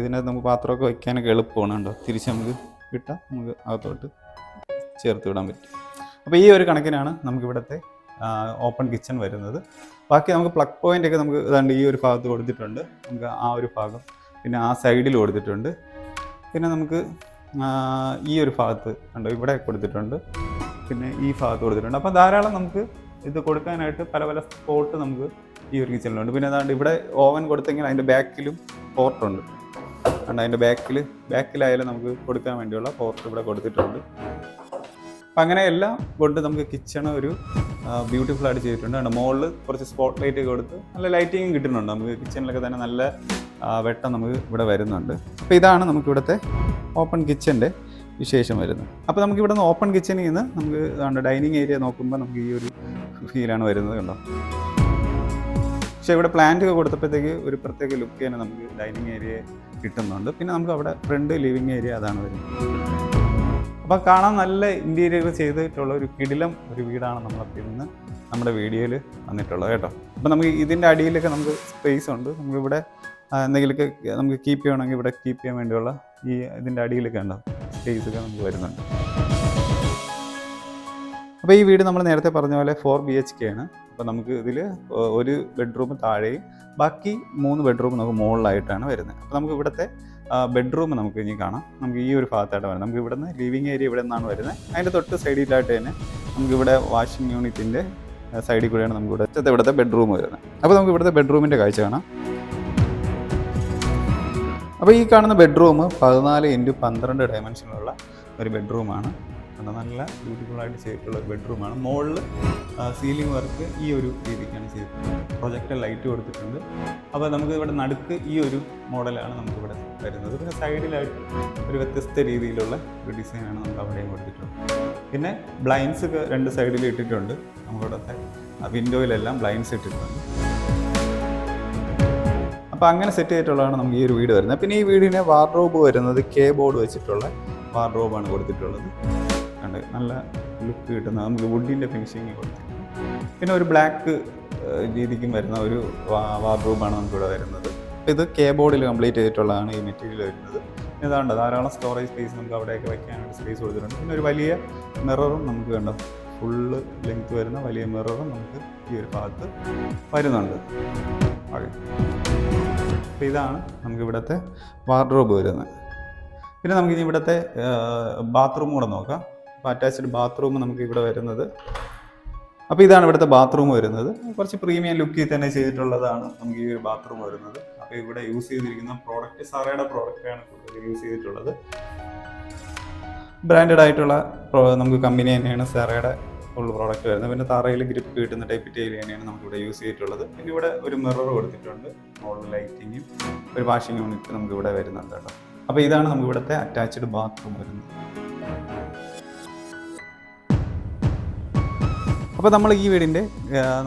ഇതിനകത്ത് നമുക്ക് പാത്രമൊക്കെ വയ്ക്കാനൊക്കെ എളുപ്പമാണ്. കണ്ടോ, തിരിച്ച് നമുക്ക് ഇട്ടാൽ നമുക്ക് അകത്തോട്ട് ചേർത്ത് വിടാൻ പറ്റും. അപ്പോൾ ഈ ഒരു കണക്കിനാണ് നമുക്ക് ഇവിടുത്തെ ഓപ്പൺ കിച്ചൺ വരുന്നത്. ബാക്കി നമുക്ക് പ്ലഗ് പോയിൻ്റ് ഒക്കെ നമുക്ക് ഏതാണ്ട് ഈ ഒരു ഭാഗത്ത് കൊടുത്തിട്ടുണ്ട്. നമുക്ക് ആ ഒരു ഭാഗം പിന്നെ ആ സൈഡിൽ കൊടുത്തിട്ടുണ്ട്. പിന്നെ നമുക്ക് ഈ ഒരു ഭാഗത്ത് കണ്ടോ ഇവിടെ കൊടുത്തിട്ടുണ്ട്. പിന്നെ ഈ ഭാഗത്ത് കൊടുത്തിട്ടുണ്ട്. അപ്പോൾ ധാരാളം നമുക്ക് ഇത് കൊടുക്കാനായിട്ട് പല പല സ്പോട്ട് നമുക്ക് ഈ ഒരു കിച്ചണിലുണ്ട്. പിന്നെ അതാണ്ട് ഇവിടെ ഓവൻ കൊടുത്തെങ്കിൽ അതിൻ്റെ ബാക്കിലും പോർട്ടുണ്ട്. അതുകൊണ്ട് അതിൻ്റെ ബാക്കിലായാലും നമുക്ക് കൊടുക്കാൻ വേണ്ടിയുള്ള പോർട്ട് ഇവിടെ കൊടുത്തിട്ടുണ്ട്. അപ്പം അങ്ങനെ എല്ലാം കൊണ്ട് നമുക്ക് കിച്ചൺ ഒരു ബ്യൂട്ടിഫുൾ ആയിട്ട് ചെയ്തിട്ടുണ്ട്. അതുകൊണ്ട് മുകളിൽ കുറച്ച് സ്പോട്ട് ലൈറ്റ് ഒക്കെ കൊടുത്ത് നല്ല ലൈറ്റിങ്ങും കിട്ടുന്നുണ്ട്. നമുക്ക് കിച്ചണിലൊക്കെ തന്നെ നല്ല വെട്ടം നമുക്ക് ഇവിടെ വരുന്നുണ്ട്. അപ്പോൾ ഇതാണ് നമുക്ക് ഇവിടുത്തെ ഓപ്പൺ കിച്ചൻ്റെ വിശേഷം വരുന്നത്. അപ്പോൾ നമുക്ക് ഇവിടെ നിന്ന് ഓപ്പൺ കിച്ചണിൽ നിന്ന് നമുക്ക് ഡൈനിങ് ഏരിയ നോക്കുമ്പോൾ നമുക്ക് ഈ ഒരു ഫീലാണ് വരുന്നത്. കണ്ടോ, പക്ഷേ ഇവിടെ പ്ലാന്റ് ഒക്കെ കൊടുത്തപ്പോഴത്തേക്ക് ഒരു പ്രത്യേക ലുക്ക് തന്നെ നമുക്ക് ഡൈനിങ് ഏരിയ കിട്ടുന്നുണ്ട്. പിന്നെ നമുക്ക് അവിടെ ഫ്രണ്ട് ലിവിങ് ഏരിയ അതാണ് വരുന്നത്. അപ്പോൾ കാണാൻ നല്ല ഇൻറ്റീരിയർ ചെയ്തിട്ടുള്ള ഒരു കിടിലം ഒരു വീടാണ് നമ്മളപ്പോൾ ഇന്ന് നമ്മുടെ വീഡിയോയിൽ വന്നിട്ടുള്ളത് കേട്ടോ. അപ്പോൾ നമുക്ക് ഇതിൻ്റെ അടിയിലൊക്കെ നമുക്ക് സ്പേസ് ഉണ്ട്. നമുക്കിവിടെ എന്തെങ്കിലുമൊക്കെ നമുക്ക് കീപ്പ് ചെയ്യണമെങ്കിൽ ഇവിടെ കീപ്പ് ചെയ്യാൻ വേണ്ടിയുള്ള ഈ ഇതിൻ്റെ അടിയിലൊക്കെ ഉണ്ടാവും സ്പേസ് ഒക്കെ നമുക്ക് വരുന്നുണ്ട്. അപ്പോൾ ഈ വീട് നമ്മൾ നേരത്തെ പറഞ്ഞ പോലെ 4 BHK ആണ്. അപ്പോൾ നമുക്ക് ഇതിൽ ഒരു ബെഡ്റൂം താഴെയും ബാക്കി 3 ബെഡ്റൂം നമുക്ക് മുകളിലായിട്ടാണ് വരുന്നത്. അപ്പോൾ നമുക്ക് ഇവിടുത്തെ ബെഡ്റൂം നമുക്ക് ഇനി കാണാം. നമുക്ക് ഈ ഒരു ഭാഗത്തായിട്ട് വരുന്നത്. നമുക്ക് ഇവിടെ നിന്ന് ലിവിങ് ഏരിയ ഇവിടെ നിന്നാണ് വരുന്നത്. അതിൻ്റെ തൊട്ട് സൈഡിലായിട്ട് തന്നെ നമുക്കിവിടെ വാഷിംഗ് യൂണിറ്റിൻ്റെ സൈഡിൽ കൂടെയാണ് നമുക്ക് ഇവിടുത്തെ ബെഡ്റൂം വരുന്നത്. അപ്പോൾ നമുക്ക് ഇവിടുത്തെ ബെഡ്റൂമിൻ്റെ കാഴ്ച കാണാം. അപ്പോൾ ഈ കാണുന്ന ബെഡ്റൂം 14x12 ഡയമെൻഷനിലുള്ള ഒരു ബെഡ്റൂമാണ്. നല്ല ബ്യൂട്ടിഫുള്ളായിട്ട് ചെയ്തിട്ടുള്ള ഒരു ബെഡ്റൂമാണ്. മുകളിൽ സീലിംഗ് വർക്ക് ഈ ഒരു രീതിക്കാണ് ചെയ്തിട്ടുള്ളത്. പ്രൊജക്ടർ ലൈറ്റ് കൊടുത്തിട്ടുണ്ട്. അപ്പോൾ നമുക്ക് ഇവിടെ നടുക്ക് ഈ ഒരു മോഡലാണ് നമുക്കിവിടെ വരുന്നത്. പിന്നെ സൈഡിലായിട്ട് ഒരു വ്യത്യസ്ത രീതിയിലുള്ള ഒരു ഡിസൈനാണ് നമുക്ക് അവിടെയും കൊടുത്തിട്ടുള്ളത്. പിന്നെ ബ്ലൈൻഡ്സ് ഒക്കെ 2 സൈഡിൽ ഇട്ടിട്ടുണ്ട്. നമുക്കിവിടുത്തെ വിൻഡോയിലെല്ലാം ബ്ലൈൻഡ്സ് ഇട്ടിട്ടുണ്ട്. അപ്പോൾ അങ്ങനെ സെറ്റ് ചെയ്തിട്ടുള്ളതാണ് നമുക്ക് ഈ ഒരു വീട് വരുന്നത്. പിന്നെ ഈ വീടിന് വാർഡ്രോബ് വരുന്നത് ബോർഡ് വെച്ചിട്ടുള്ള വാർഡ്രോബാണ് കൊടുത്തിട്ടുള്ളത്. കണ്ട് നല്ല ലുക്ക് കിട്ടുന്ന നമുക്ക് വുഡിൻ്റെ ഫിനിഷിങ് കൊടുത്തിട്ടുണ്ട്. പിന്നെ ഒരു ബ്ലാക്ക് രീതിക്കും വരുന്ന ഒരു വാർഡ്രോബാണ് നമുക്കിവിടെ വരുന്നത്. അപ്പോൾ ഇത് ബോർഡിൽ കംപ്ലീറ്റ് ചെയ്തിട്ടുള്ളതാണ് ഈ മെറ്റീരിയൽ വരുന്നത്. ഇതാണ്ട് ധാരാളം സ്റ്റോറേജ് സ്പേസ് നമുക്ക് അവിടെയൊക്കെ വയ്ക്കാനായിട്ട് സ്പേസ് കൊടുത്തിട്ടുണ്ട്. പിന്നെ ഒരു വലിയ മിററും നമുക്ക് കണ്ടോ ഫുള്ള് ലെങ്ത് വരുന്ന വലിയ മിററും നമുക്ക് ഈ ഒരു ഭാഗത്ത് വരുന്നുണ്ട്. ഓക്കെ, അപ്പോൾ ഇതാണ് നമുക്ക് ഇവിടുത്തെ വാർഡ്രോബ് വരുന്നത്. പിന്നെ നമുക്കിനി ഇവിടുത്തെ ബാത്റൂം കൂടെ നോക്കാം. അപ്പോൾ അറ്റാച്ച്ഡ് ബാത്റൂം നമുക്ക് ഇവിടെ വരുന്നത്. അപ്പോൾ ഇതാണ് ഇവിടുത്തെ ബാത്റൂം വരുന്നത്. കുറച്ച് പ്രീമിയം ലുക്കിൽ തന്നെ ചെയ്തിട്ടുള്ളതാണ് നമുക്ക് ഈ ഒരു ബാത്റൂം വരുന്നത്. അപ്പോൾ ഇവിടെ യൂസ് ചെയ്തിരിക്കുന്ന പ്രോഡക്റ്റ് സറയുടെ പ്രോഡക്റ്റാണ് കൂടുതൽ യൂസ് ചെയ്തിട്ടുള്ളത്. ബ്രാൻഡഡ് ആയിട്ടുള്ള നമുക്ക് കമ്പനി തന്നെയാണ് സറയുടെ ഫുൾ പ്രോഡക്റ്റ് വരുന്നത്. പിന്നെ തറയിൽ ഗ്രിപ്പ് കിട്ടുന്ന ടൈപ്പ് ടൈൽ തന്നെയാണ് നമുക്കിവിടെ യൂസ് ചെയ്തിട്ടുള്ളത്. പിന്നെ ഇവിടെ ഒരു മിറർ കൊടുത്തിട്ടുണ്ട്. മോഡൽ ലൈറ്റിങ്ങും ഒരു വാഷിംഗ് യൂണിറ്റ് നമുക്കിവിടെ വരുന്നുണ്ട് കേട്ടോ. അപ്പോൾ ഇതാണ് നമുക്ക് ഇവിടുത്തെ അറ്റാച്ച്ഡ് ബാത്റൂം വരുന്നത്. അപ്പോൾ നമ്മൾ ഈ വീടിൻ്റെ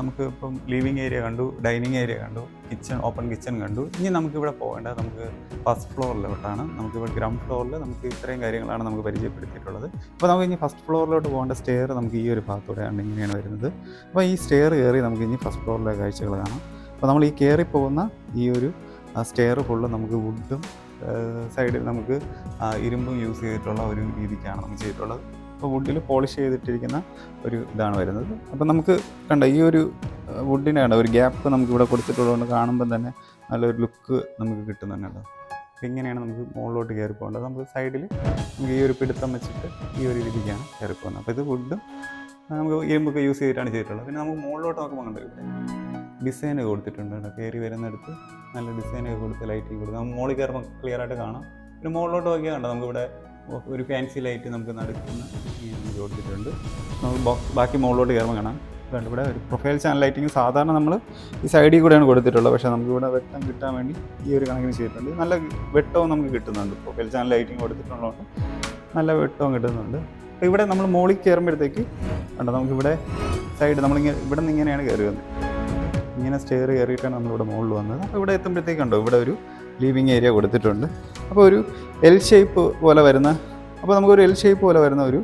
നമുക്ക് ഇപ്പം ലിവിങ് ഏരിയ കണ്ടു, ഡൈനിങ് ഏരിയ കണ്ടു, കിച്ചൺ ഓപ്പൺ കിച്ചൺ കണ്ടു. ഇനി നമുക്കിവിടെ പോകേണ്ടത് നമുക്ക് ഫസ്റ്റ് ഫ്ലോറിലോട്ടാണ്. നമുക്കിവിടെ ഗ്രൗണ്ട് ഫ്ലോറിൽ നമുക്ക് ഇത്രയും കാര്യങ്ങളാണ് നമുക്ക് പരിചയപ്പെടുത്തിയിട്ടുള്ളത്. അപ്പോൾ നമുക്ക് ഇനി ഫസ്റ്റ് ഫ്ലോറിലോട്ട് പോകേണ്ട സ്റ്റെയർ നമുക്ക് ഈ ഒരു ഭാഗത്തൂടെയാണ് ഇങ്ങനെയാണ് വരുന്നത്. അപ്പോൾ ഈ സ്റ്റെയർ കയറി നമുക്ക് ഇനി ഫസ്റ്റ് ഫ്ലോറിലെ കാഴ്ചകൾ കാണാം. അപ്പോൾ നമ്മൾ ഈ കയറി പോകുന്ന ഈ ഒരു സ്റ്റെയർ ഫുള്ള് നമുക്ക് വുഡും സൈഡിൽ നമുക്ക് ഇരുമ്പും യൂസ് ചെയ്തിട്ടുള്ള ഒരു രീതിക്കാണ് നമുക്ക് ചെയ്തിട്ടുള്ളത്. അപ്പോൾ വുഡിൽ പോളിഷ് ചെയ്തിട്ടിരിക്കുന്ന ഒരു ഇതാണ് വരുന്നത്. അപ്പോൾ നമുക്ക് കണ്ട ഈ ഒരു വുഡിനാണ് ഒരു ഗ്യാപ്പ് നമുക്ക് ഇവിടെ കൊടുത്തിട്ടുള്ളതുകൊണ്ട് കാണുമ്പോൾ തന്നെ നല്ലൊരു ലുക്ക് നമുക്ക് കിട്ടുന്നുണ്ടല്ലോ. അപ്പോൾ ഇങ്ങനെയാണ് നമുക്ക് മുകളിലോട്ട് കയറി പോകേണ്ടത്. നമുക്ക് സൈഡിൽ നമുക്ക് ഈ ഒരു പിടുത്തം വെച്ചിട്ട് ഈ ഒരു രീതിക്കാണ് കയറി പോകുന്നത്. അപ്പോൾ ഇത് വുഡും നമുക്ക് ഇരുമ്പൊക്കെ യൂസ് ചെയ്തിട്ടാണ് ചെയ്തിട്ടുള്ളത്. പിന്നെ നമുക്ക് മുകളിലോട്ട് നോക്കുമ്പോൾ കണ്ടു ഇവിടെ ഡിസൈനൊക്കെ കൊടുത്തിട്ടുണ്ട് കേട്ടോ. കയറി വരുന്നിടത്ത് നല്ല ഡിസൈനൊക്കെ കൊടുത്ത് ലൈറ്റിങ് കൊടുത്ത് നമുക്ക് മുകളിൽ കയറുമ്പോൾ ക്ലിയർ ആയിട്ട് കാണാം. പിന്നെ മുകളിലോട്ട് നോക്കിയാൽ കണ്ടോ നമുക്കിവിടെ ഒരു ഫാൻസി ലൈറ്റ് നമുക്ക് നടക്കുന്ന നമുക്ക് കൊടുത്തിട്ടുണ്ട്. നമുക്ക് ബാക്കി മുകളിലോട്ട് കയറുമ്പോൾ കാണാം. കണ്ട് ഇവിടെ ഒരു പ്രൊഫൈൽ ചാനൽ ലൈറ്റിങ് സാധാരണ നമ്മൾ ഈ സൈഡിൽ കൂടെയാണ് കൊടുത്തിട്ടുള്ളത്. പക്ഷേ നമുക്കിവിടെ വെട്ടം കിട്ടാൻ വേണ്ടി ഈ ഒരു കണക്കിന് ചെയ്തിട്ടുണ്ട്. നല്ല വെട്ടവും നമുക്ക് കിട്ടുന്നുണ്ട്. പ്രൊഫൈൽ ചാനൽ ലൈറ്റിങ് കൊടുത്തിട്ടുള്ളതുകൊണ്ട് നല്ല വെട്ടവും കിട്ടുന്നുണ്ട്. അപ്പോൾ ഇവിടെ നമ്മൾ മുകളിൽ കയറുമ്പോഴത്തേക്ക് കണ്ടോ നമുക്കിവിടെ സൈഡ് നമ്മളിങ്ങനെ ഇവിടെ നിന്ന് ഇങ്ങനെയാണ് കയറി വന്നത്. ഇങ്ങനെ സ്റ്റെയർ കയറിയിട്ടാണ് നമ്മളിവിടെ മുകളിൽ വന്നത്. അപ്പോൾ ഇവിടെ എത്തുമ്പോഴത്തേക്ക് കണ്ടോ ഇവിടെ ഒരു ലിവിങ് ഏരിയ കൊടുത്തിട്ടുണ്ട്. അപ്പോൾ ഒരു എൽ ഷേപ്പ് പോലെ വരുന്ന അപ്പോൾ നമുക്കൊരു എൽ ഷേപ്പ് പോലെ വരുന്ന ഒരു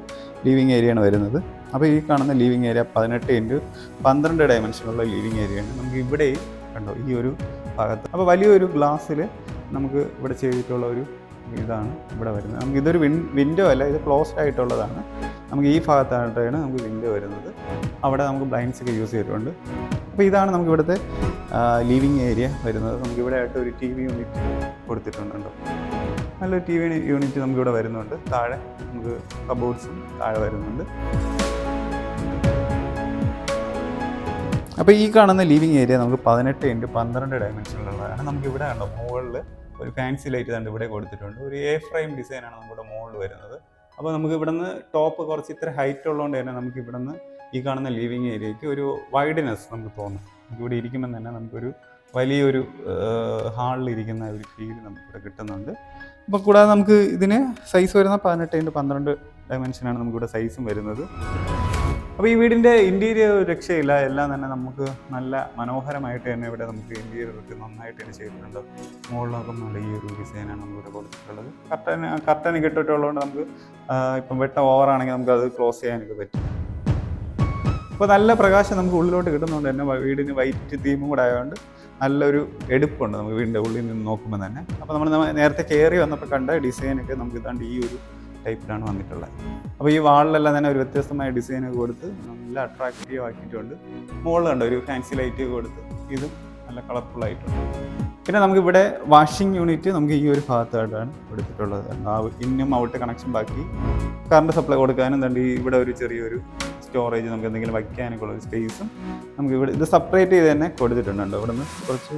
ലിവിങ് ഏരിയയാണ് വരുന്നത്. അപ്പോൾ ഈ കാണുന്ന ലിവിങ് ഏരിയ 18x12 ഡയമെൻഷനുള്ള ലിവിങ് ഏരിയയാണ്. നമുക്ക് ഇവിടെ കണ്ടോ ഈ ഒരു ഭാഗത്ത്. അപ്പോൾ വലിയൊരു ഗ്ലാസ്സിൽ നമുക്ക് ഇവിടെ ചെയ്തിട്ടുള്ള ഒരു ഇതാണ് ഇവിടെ വരുന്നത്. നമുക്ക് ഇതൊരു വിൻഡോ അല്ല, ഇത് ക്ലോസ്ഡ് ആയിട്ടുള്ളതാണ്. നമുക്ക് ഈ ഭാഗത്തായിട്ടാണ് നമുക്ക് വിൻഡോ വരുന്നത്. അവിടെ നമുക്ക് ബ്ലൈൻഡ്സ് ഒക്കെ യൂസ് ചെയ്തിട്ടുണ്ട്. അപ്പോൾ ഇതാണ് നമുക്ക് ഇവിടുത്തെ ലിവിങ് ഏരിയ വരുന്നത്. നമുക്ക് ഇവിടെ ആയിട്ട് ഒരു TV യൂണിറ്റ് കൊടുത്തിട്ടുണ്ടോ. നല്ലൊരു TV യൂണിറ്റ് നമുക്കിവിടെ വരുന്നുണ്ട്. താഴെ നമുക്ക് കബോർഡ്സും താഴെ വരുന്നുണ്ട്. അപ്പോൾ ഈ കാണുന്ന ലിവിങ് ഏരിയ നമുക്ക് 18x12 ഡയമെൻഷനിലുള്ളതാണ്. നമുക്കിവിടെ കണ്ടോ മുകളിൽ ഒരു ഫാൻസി ലൈറ്റ് കണ്ട് ഇവിടെ കൊടുത്തിട്ടുണ്ട്. ഒരു A-ഫ്രെയിം ഡിസൈനാണ് നമ്മുടെ മുകളിൽ വരുന്നത്. അപ്പോൾ നമുക്ക് ഇവിടെ നിന്ന് ടോപ്പ് കുറച്ച് ഇത്ര ഹൈറ്റ് ഉള്ളതുകൊണ്ട് തന്നെ നമുക്ക് ഇവിടെ നിന്ന് ഈ കാണുന്ന ലിവിങ് ഏരിയയ്ക്ക് ഒരു വൈഡ്നെസ് നമുക്ക് തോന്നും. ഇവിടെ ഇരിക്കുമ്പോൾ തന്നെ നമുക്കൊരു വലിയൊരു ഹാളിലിരിക്കുന്ന ഒരു ഫീൽ നമുക്കിവിടെ കിട്ടുന്നുണ്ട്. അപ്പോൾ കൂടാതെ നമുക്ക് ഇതിന് സൈസ് വരുന്ന 18x12 ഡയമെൻഷനാണ് നമുക്കിവിടെ സൈസും വരുന്നത്. അപ്പോൾ ഈ വീടിൻ്റെ ഇൻറ്റീരിയർ രക്ഷയില്ല. എല്ലാം തന്നെ നമുക്ക് നല്ല മനോഹരമായിട്ട് തന്നെ ഇവിടെ നമുക്ക് ഇൻറ്റീരിയറൊക്കെ നന്നായിട്ട് തന്നെ ചെയ്തിട്ടുണ്ട്. മുകളിലൊക്കെ നല്ല ഈ ഒരു ഡിസൈനാണ് നമുക്കിവിടെ കൊടുത്തിട്ടുള്ളത്. കർട്ടൻ ഇട്ടിട്ടുള്ളതുകൊണ്ട് നമുക്ക് ഇപ്പം വെട്ടം ഓവറാണെങ്കിൽ നമുക്ക് അത് ക്ലോസ് ചെയ്യാനൊക്കെ പറ്റും. അപ്പോൾ നല്ല പ്രകാശം നമുക്ക് ഉള്ളിലോട്ട് കിട്ടുന്നതുകൊണ്ട് തന്നെ വീടിന് വൈറ്റ് തീമും കൂടെ ആയതുകൊണ്ട് നല്ലൊരു എടുപ്പുണ്ട് നമുക്ക് വീടിൻ്റെ ഉള്ളിൽ നിന്ന് നോക്കുമ്പോൾ തന്നെ. അപ്പോൾ നമ്മൾ നേരത്തെ കയറി വന്നപ്പോൾ കണ്ട ഡിസൈനൊക്കെ നമുക്ക് ഇതാണ്ട് ഈ ഒരു ടൈപ്പിലാണ് വന്നിട്ടുള്ളത്. അപ്പോൾ ഈ വാളിലെല്ലാം തന്നെ ഒരു വ്യത്യസ്തമായ ഡിസൈനൊക്കെ കൊടുത്ത് നല്ല അട്രാക്റ്റീവ് ആക്കിയിട്ടുണ്ട്. മുകളിൽ കണ്ടോ ഒരു ഫാൻസി ലൈറ്റ് കൊടുത്ത് ഇതും നല്ല കളർഫുൾ ആയിട്ടുണ്ട്. പിന്നെ നമുക്കിവിടെ വാഷിംഗ് യൂണിറ്റ് നമുക്ക് ഈ ഒരു ഭാഗത്തായിട്ടാണ് കൊടുത്തിട്ടുള്ളത്. ഇന്നും ഔട്ട് കണക്ഷൻ ബാക്കി കറണ്ട് സപ്ലൈ കൊടുക്കാനും തണ്ടി ഇവിടെ ഒരു ചെറിയൊരു സ്റ്റോറേജ് നമുക്ക് എന്തെങ്കിലും വയ്ക്കാനൊക്കെ ഉള്ള ഒരു സ്പേസും നമുക്ക് ഇവിടെ ഇത് സെപ്പറേറ്റ് ചെയ്ത് തന്നെ കൊടുത്തിട്ടുണ്ട്. ഇവിടെ നിന്ന് കുറച്ച്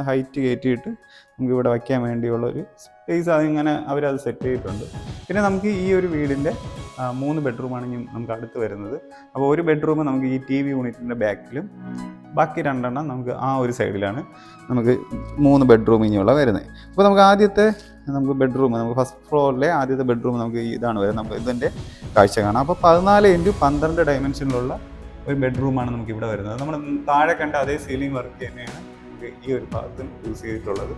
ഹൈറ്റ് കയറ്റിയിട്ട് നമുക്ക് ഇവിടെ വയ്ക്കാൻ വേണ്ടിയുള്ളൊരു സ്പേസ് അതിങ്ങനെ അവരത് സെറ്റ് ചെയ്തിട്ടുണ്ട്. പിന്നെ നമുക്ക് ഈ ഒരു വീടിൻ്റെ 3 ബെഡ്റൂമാണ് ഇനി നമുക്ക് അടുത്ത് വരുന്നത്. അപ്പോൾ ഒരു ബെഡ്റൂം നമുക്ക് ഈ TV യൂണിറ്റിൻ്റെ ബാക്കിലും ബാക്കി 2 നമുക്ക് ആ ഒരു സൈഡിലാണ് നമുക്ക് 3 ബെഡ്റൂം ഇനിയുള്ള വരുന്നത്. അപ്പോൾ നമുക്ക് ആദ്യത്തെ ബെഡ്റൂം നമുക്ക് ഫസ്റ്റ് ഫ്ലോറിലെ ആദ്യത്തെ ബെഡ്റൂം നമുക്ക് ഇതാണ് വരുന്നത്. നമുക്ക് ഇതിൻ്റെ കാഴ്ച കാണാം. അപ്പോൾ 14x12 ഡയമെൻഷനിലുള്ള ഒരു ബെഡ്റൂമാണ് നമുക്ക് ഇവിടെ വരുന്നത്. നമ്മൾ താഴെ കണ്ട അതേ സീലിംഗ് വർക്ക് തന്നെയാണ് ഈ ഒരു ഭാഗത്തും യൂസ് ചെയ്തിട്ടുള്ളത്.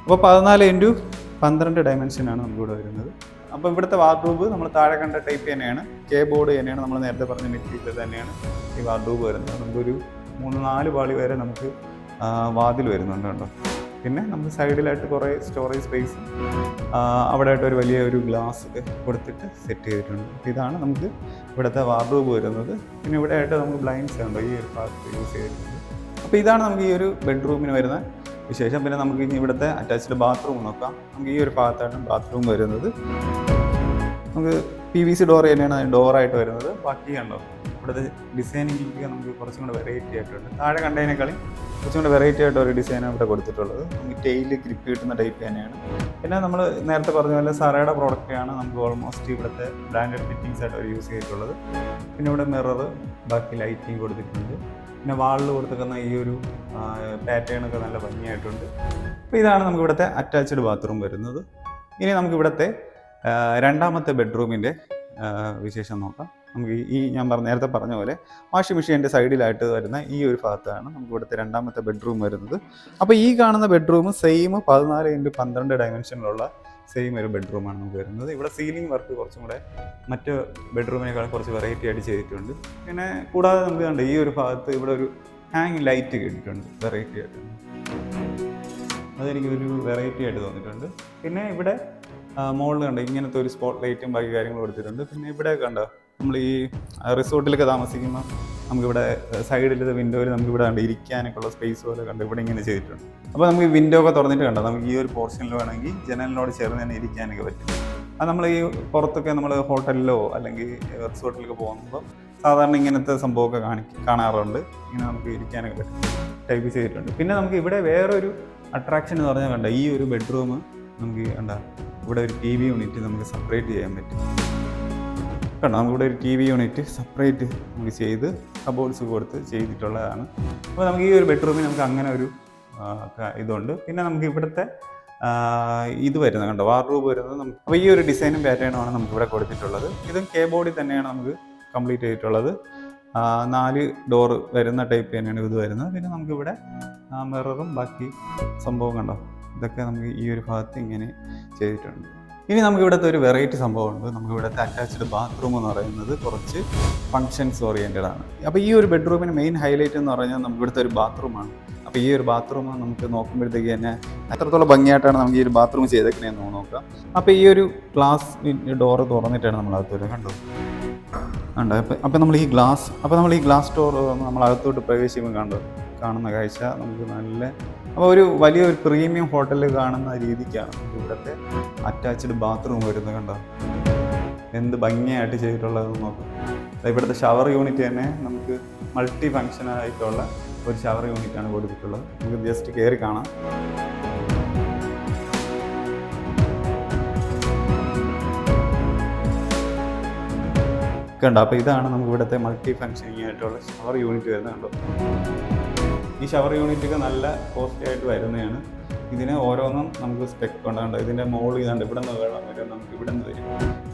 അപ്പോൾ 14x12 ഡയമെൻഷനാണ് നമുക്കിവിടെ വരുന്നത്. അപ്പോൾ ഇവിടുത്തെ വാർഡ്രോബ് നമ്മൾ താഴെ കണ്ട ടൈപ്പ് തന്നെയാണ്. ബോർഡ് തന്നെയാണ്. നമ്മൾ നേരത്തെ പറഞ്ഞ മെറ്റീരിയൽ തന്നെയാണ് ഈ വാർഡ്രോബ് വരുന്നത്. നമുക്കൊരു 3-4 പാളി വരെ നമുക്ക് വാതിൽ വരുന്നുണ്ട് കേട്ടോ. പിന്നെ നമുക്ക് സൈഡിലായിട്ട് കുറേ സ്റ്റോറേജ് സ്പേസ് അവിടെ ആയിട്ട് ഒരു വലിയൊരു ഗ്ലാസ് ഒക്കെ കൊടുത്തിട്ട് സെറ്റ് ചെയ്തിട്ടുണ്ട്. ഇതാണ് നമുക്ക് ഇവിടുത്തെ വാർഡ്രോബ് വരുന്നത്. പിന്നെ ഇവിടെ ആയിട്ട് നമുക്ക് ബ്ലൈൻഡ്സ് ഉണ്ടോ ഈ ഒരു ഭാഗത്ത് യൂസ് ചെയ്തിട്ടുണ്ട്. അപ്പോൾ ഇതാണ് നമുക്ക് ഈ ഒരു ബെഡ്റൂമിന് വരുന്ന വിശേഷം. പിന്നെ നമുക്ക് ഇനി ഇവിടുത്തെ അറ്റാച്ച്ഡ് ബാത്റൂം നോക്കാം. നമുക്ക് ഈ ഒരു ഭാഗത്താണ് ബാത്റൂം വരുന്നത്. നമുക്ക് PVC ഡോർ തന്നെയാണ് ഡോറായിട്ട് വരുന്നത്. ബാക്കി കണ്ടോ ഇവിടുത്തെ ഡിസൈനിങ് നമുക്ക് കുറച്ചും കൂടെ വെറൈറ്റി ആയിട്ടുണ്ട്. താഴെ കണ്ടതിനേക്കാളും കുറച്ചും കൂടെ വെറൈറ്റി ആയിട്ട് ഒരു ഡിസൈനാണ് ഇവിടെ കൊടുത്തിട്ടുള്ളത്. നമുക്ക് ടെയിൽ ഗ്രിപ്പ് കിട്ടുന്ന ടൈപ്പ് തന്നെയാണ്. പിന്നെ നമ്മൾ നേരത്തെ പറഞ്ഞ പോലെ സറയുടെ പ്രോഡക്റ്റാണ് നമുക്ക് ഓൾമോസ്റ്റ് ഇവിടുത്തെ ബ്രാൻഡഡ് ഫിറ്റിങ്സ് ആയിട്ട് അവർ യൂസ് ചെയ്തിട്ടുള്ളത്. പിന്നെ ഇവിടെ മിറർ ബാക്കി ലൈറ്റിങ് കൊടുത്തിട്ടുണ്ട്. പിന്നെ വാളിൽ കൊടുത്തിരിക്കുന്ന ഈ ഒരു പാറ്റേണൊക്കെ നല്ല ഭംഗിയായിട്ടുണ്ട്. അപ്പോൾ ഇതാണ് നമുക്ക് ഇവിടുത്തെ അറ്റാച്ച്ഡ് ബാത്റൂം വരുന്നത്. ഇനി നമുക്ക് ഇവിടുത്തെ രണ്ടാമത്തെ ബെഡ്റൂമിൻ്റെ വിശേഷം നോക്കാം. നമുക്ക് ഈ ഞാൻ നേരത്തെ പറഞ്ഞ പോലെ വാഷിംഗ് മെഷീൻ്റെ സൈഡിലായിട്ട് വരുന്ന ഈ ഒരു ഭാഗത്താണ് നമുക്ക് ഇവിടുത്തെ രണ്ടാമത്തെ ബെഡ്റൂം വരുന്നത്. അപ്പോൾ ഈ കാണുന്ന ബെഡ്റൂം സെയിം 14x12 ഡയമെൻഷനിലുള്ള സെയിം ഒരു ബെഡ്റൂമാണ് നമുക്ക് വരുന്നത്. ഇവിടെ സീലിംഗ് വർക്ക് കുറച്ചും കൂടെ മറ്റ് ബെഡ്റൂമിനേക്കാളും കുറച്ച് വെറൈറ്റി ആയിട്ട് ചെയ്തിട്ടുണ്ട്. പിന്നെ കൂടാതെ നമുക്ക് കണ്ട് ഈ ഒരു ഭാഗത്ത് ഇവിടെ ഒരു ഹാങ് ലൈറ്റ് കിട്ടിയിട്ടുണ്ട് വെറൈറ്റി ആയിട്ടുണ്ട്. അതെനിക്കൊരു വെറൈറ്റി ആയിട്ട് തോന്നിയിട്ടുണ്ട്. പിന്നെ ഇവിടെ മുകളിൽ കണ്ടോ ഇങ്ങനത്തെ ഒരു സ്പോട്ട് ലൈറ്റും ബാക്കി കാര്യങ്ങളും കൊടുത്തിട്ടുണ്ട്. പിന്നെ ഇവിടെ കണ്ടോ നമ്മൾ ഈ റിസോർട്ടിലൊക്കെ താമസിക്കുമ്പോൾ നമുക്കിവിടെ സൈഡിലത്തെ വിൻഡോയിൽ നമുക്കിവിടെ കണ്ട് ഇരിക്കാനൊക്കെ ഉള്ള സ്പേസ് പോലെ കണ്ട് ഇവിടെ ഇങ്ങനെ ചെയ്തിട്ടുണ്ട്. അപ്പോൾ നമുക്ക് ഈ വിൻഡോ ഒക്കെ തുറന്നിട്ട് കണ്ടോ നമുക്ക് ഈ ഒരു പോർഷനിൽ വേണമെങ്കിൽ ജനലിനോട് ചേർന്ന് തന്നെ ഇരിക്കാനൊക്കെ പറ്റും. അത് നമ്മൾ ഈ പുറത്തൊക്കെ നമ്മൾ ഹോട്ടലിലോ അല്ലെങ്കിൽ റിസോർട്ടിലൊക്കെ പോകുമ്പോൾ സാധാരണ ഇങ്ങനത്തെ സംഭവമൊക്കെ കാണാറുണ്ട്. ഇങ്ങനെ നമുക്ക് ഇരിക്കാനൊക്കെ പറ്റും, ടൈപ്പ് ചെയ്തിട്ടുണ്ട്. പിന്നെ നമുക്ക് ഇവിടെ വേറൊരു അട്രാക്ഷൻ എന്ന് പറഞ്ഞാൽ കണ്ട ഈ ഒരു ബെഡ്റൂം നമുക്ക് ഇവിടെ ഒരു TV യൂണിറ്റ് നമുക്ക് സെപ്പറേറ്റ് ചെയ്യാൻ പറ്റും. കണ്ടോ, നമുക്കിവിടെ ഒരു TV യൂണിറ്റ് സെപ്പറേറ്റ് നമുക്ക് ചെയ്ത് കബോർഡ്സ് കൊടുത്ത് ചെയ്തിട്ടുള്ളതാണ്. അപ്പോൾ നമുക്ക് ഈ ഒരു ബെഡ്റൂമിൽ നമുക്ക് അങ്ങനെ ഒരു ഇതുണ്ട്. പിന്നെ നമുക്ക് ഇവിടുത്തെ ഇത് വരുന്നത് കണ്ടോ, വാർഡ്രോബ് വരുന്നത് നമുക്ക്. അപ്പോൾ ഈ ഒരു ഡിസൈനും പാറ്റേണുമാണ് നമുക്കിവിടെ കൊടുത്തിട്ടുള്ളത്. ഇതും കേ-ബോർഡിൽ തന്നെയാണ് നമുക്ക് കംപ്ലീറ്റ് ചെയ്തിട്ടുള്ളത്. 4 ഡോറ് വരുന്ന ടൈപ്പ് തന്നെയാണ് ഇത് വരുന്നത്. പിന്നെ നമുക്കിവിടെ മിററും ബാക്കി സംഭവം കണ്ടോ, ഇതൊക്കെ നമുക്ക് ഈ ഒരു ഭാഗത്ത് ഇങ്ങനെ ചെയ്തിട്ടുണ്ട്. ഇനി നമുക്ക് ഇവിടുത്തെ ഒരു വെറൈറ്റി സംഭവമുണ്ട്. നമുക്ക് ഇവിടുത്തെ അറ്റാച്ച്ഡ് ബാത്റൂം എന്ന് പറയുന്നത് കുറച്ച് ഫങ്ഷൻസ് ഓറിയൻറ്റഡ് ആണ്. അപ്പോൾ ഈ ഒരു ബെഡ്റൂമിന് മെയിൻ ഹൈലൈറ്റ് എന്ന് പറഞ്ഞാൽ നമുക്ക് ഇവിടുത്തെ ഒരു ബാത്റൂമാണ്. അപ്പോൾ ഈ ഒരു ബാത്റൂം നമുക്ക് നോക്കുമ്പോഴത്തേക്ക് തന്നെ എത്രത്തോളം ഭംഗിയായിട്ടാണ് നമുക്ക് ഈ ഒരു ബാത്റൂം ചെയ്തേക്കണേന്ന് നോക്കാം. അപ്പോൾ ഈ ഒരു ഗ്ലാസ് ഡോറ് തുറന്നിട്ടാണ് നമ്മൾ അകത്ത് വരും, കണ്ടോ ഉണ്ട്. അപ്പോൾ നമ്മൾ ഈ ഗ്ലാസ് ഡോർ നമ്മൾ അകത്തോട്ട് പ്രവേശിക്കുമ്പോൾ കാണുന്ന കാഴ്ച നമുക്ക് നല്ല, അപ്പോൾ ഒരു വലിയൊരു പ്രീമിയം ഹോട്ടലിൽ കാണുന്ന രീതിക്കാണ് നമുക്ക് ഇവിടുത്തെ അറ്റാച്ച്ഡ് ബാത്റൂം വരുന്നത്. കണ്ടോ എന്ത് ഭംഗിയായിട്ട് ചെയ്തിട്ടുള്ളതെന്ന് നോക്കാം. ഇവിടുത്തെ ഷവർ യൂണിറ്റ് തന്നെ നമുക്ക് മൾട്ടി ഫങ്ഷനായിട്ടുള്ള ഒരു ഷവർ യൂണിറ്റാണ് കൊടുത്തിട്ടുള്ളത്. നമുക്ക് ജസ്റ്റ് കയറി കാണാം. കണ്ടോ, അപ്പോൾ ഇതാണ് നമുക്ക് ഇവിടുത്തെ മൾട്ടി ഫങ്ഷനിങ് ആയിട്ടുള്ള ഷവർ യൂണിറ്റ് വരുന്നത്. കണ്ടോ, ഈ ഷവർ യൂണിറ്റൊക്കെ നല്ല കോസ്റ്റ്ലി ആയിട്ട് വരുന്നതാണ്. ഇതിന് ഓരോന്നും നമുക്ക് സ്പെക്ക് കൊണ്ടാണ്ട് ഇതിൻ്റെ മോളിൽ ഇതാണ്ട് ഇവിടെ നിന്ന് വെള്ളം വരും, നമുക്ക് ഇവിടെ നിന്ന് വരും,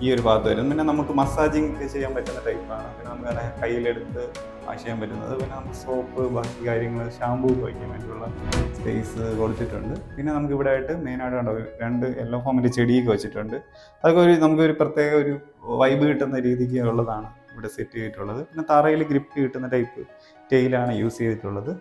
ഈ ഒരു ഭാഗത്ത് വരും. പിന്നെ നമുക്ക് മസാജിങ് ഒക്കെ ചെയ്യാൻ പറ്റുന്ന ടൈപ്പാണ്. പിന്നെ നമുക്ക് കയ്യിലെടുത്ത് വാഷ് ചെയ്യാൻ പറ്റുന്നത്. പിന്നെ നമുക്ക് സോപ്പ് ബാക്കി കാര്യങ്ങൾ ഷാമ്പൂ വയ്ക്കാൻ വേണ്ടിയുള്ള സ്പേസ് കൊടുത്തിട്ടുണ്ട്. പിന്നെ നമുക്ക് ഇവിടെ ആയിട്ട് മെയിനായിട്ട് കണ്ടോ 2 യെല്ലോ ഫോമിൻ്റെ ചെടിയൊക്കെ വെച്ചിട്ടുണ്ട്. അതൊക്കെ നമുക്കൊരു പ്രത്യേക ഒരു വൈബ് കിട്ടുന്ന രീതിക്ക് ഉള്ളതാണ് ഇവിടെ സെറ്റ് ചെയ്തിട്ടുള്ളത്. പിന്നെ തറയിൽ ഗ്രിപ്പ് കിട്ടുന്ന ടൈപ്പ് ടെയിലാണ് യൂസ് ചെയ്തിട്ടുള്ളത്.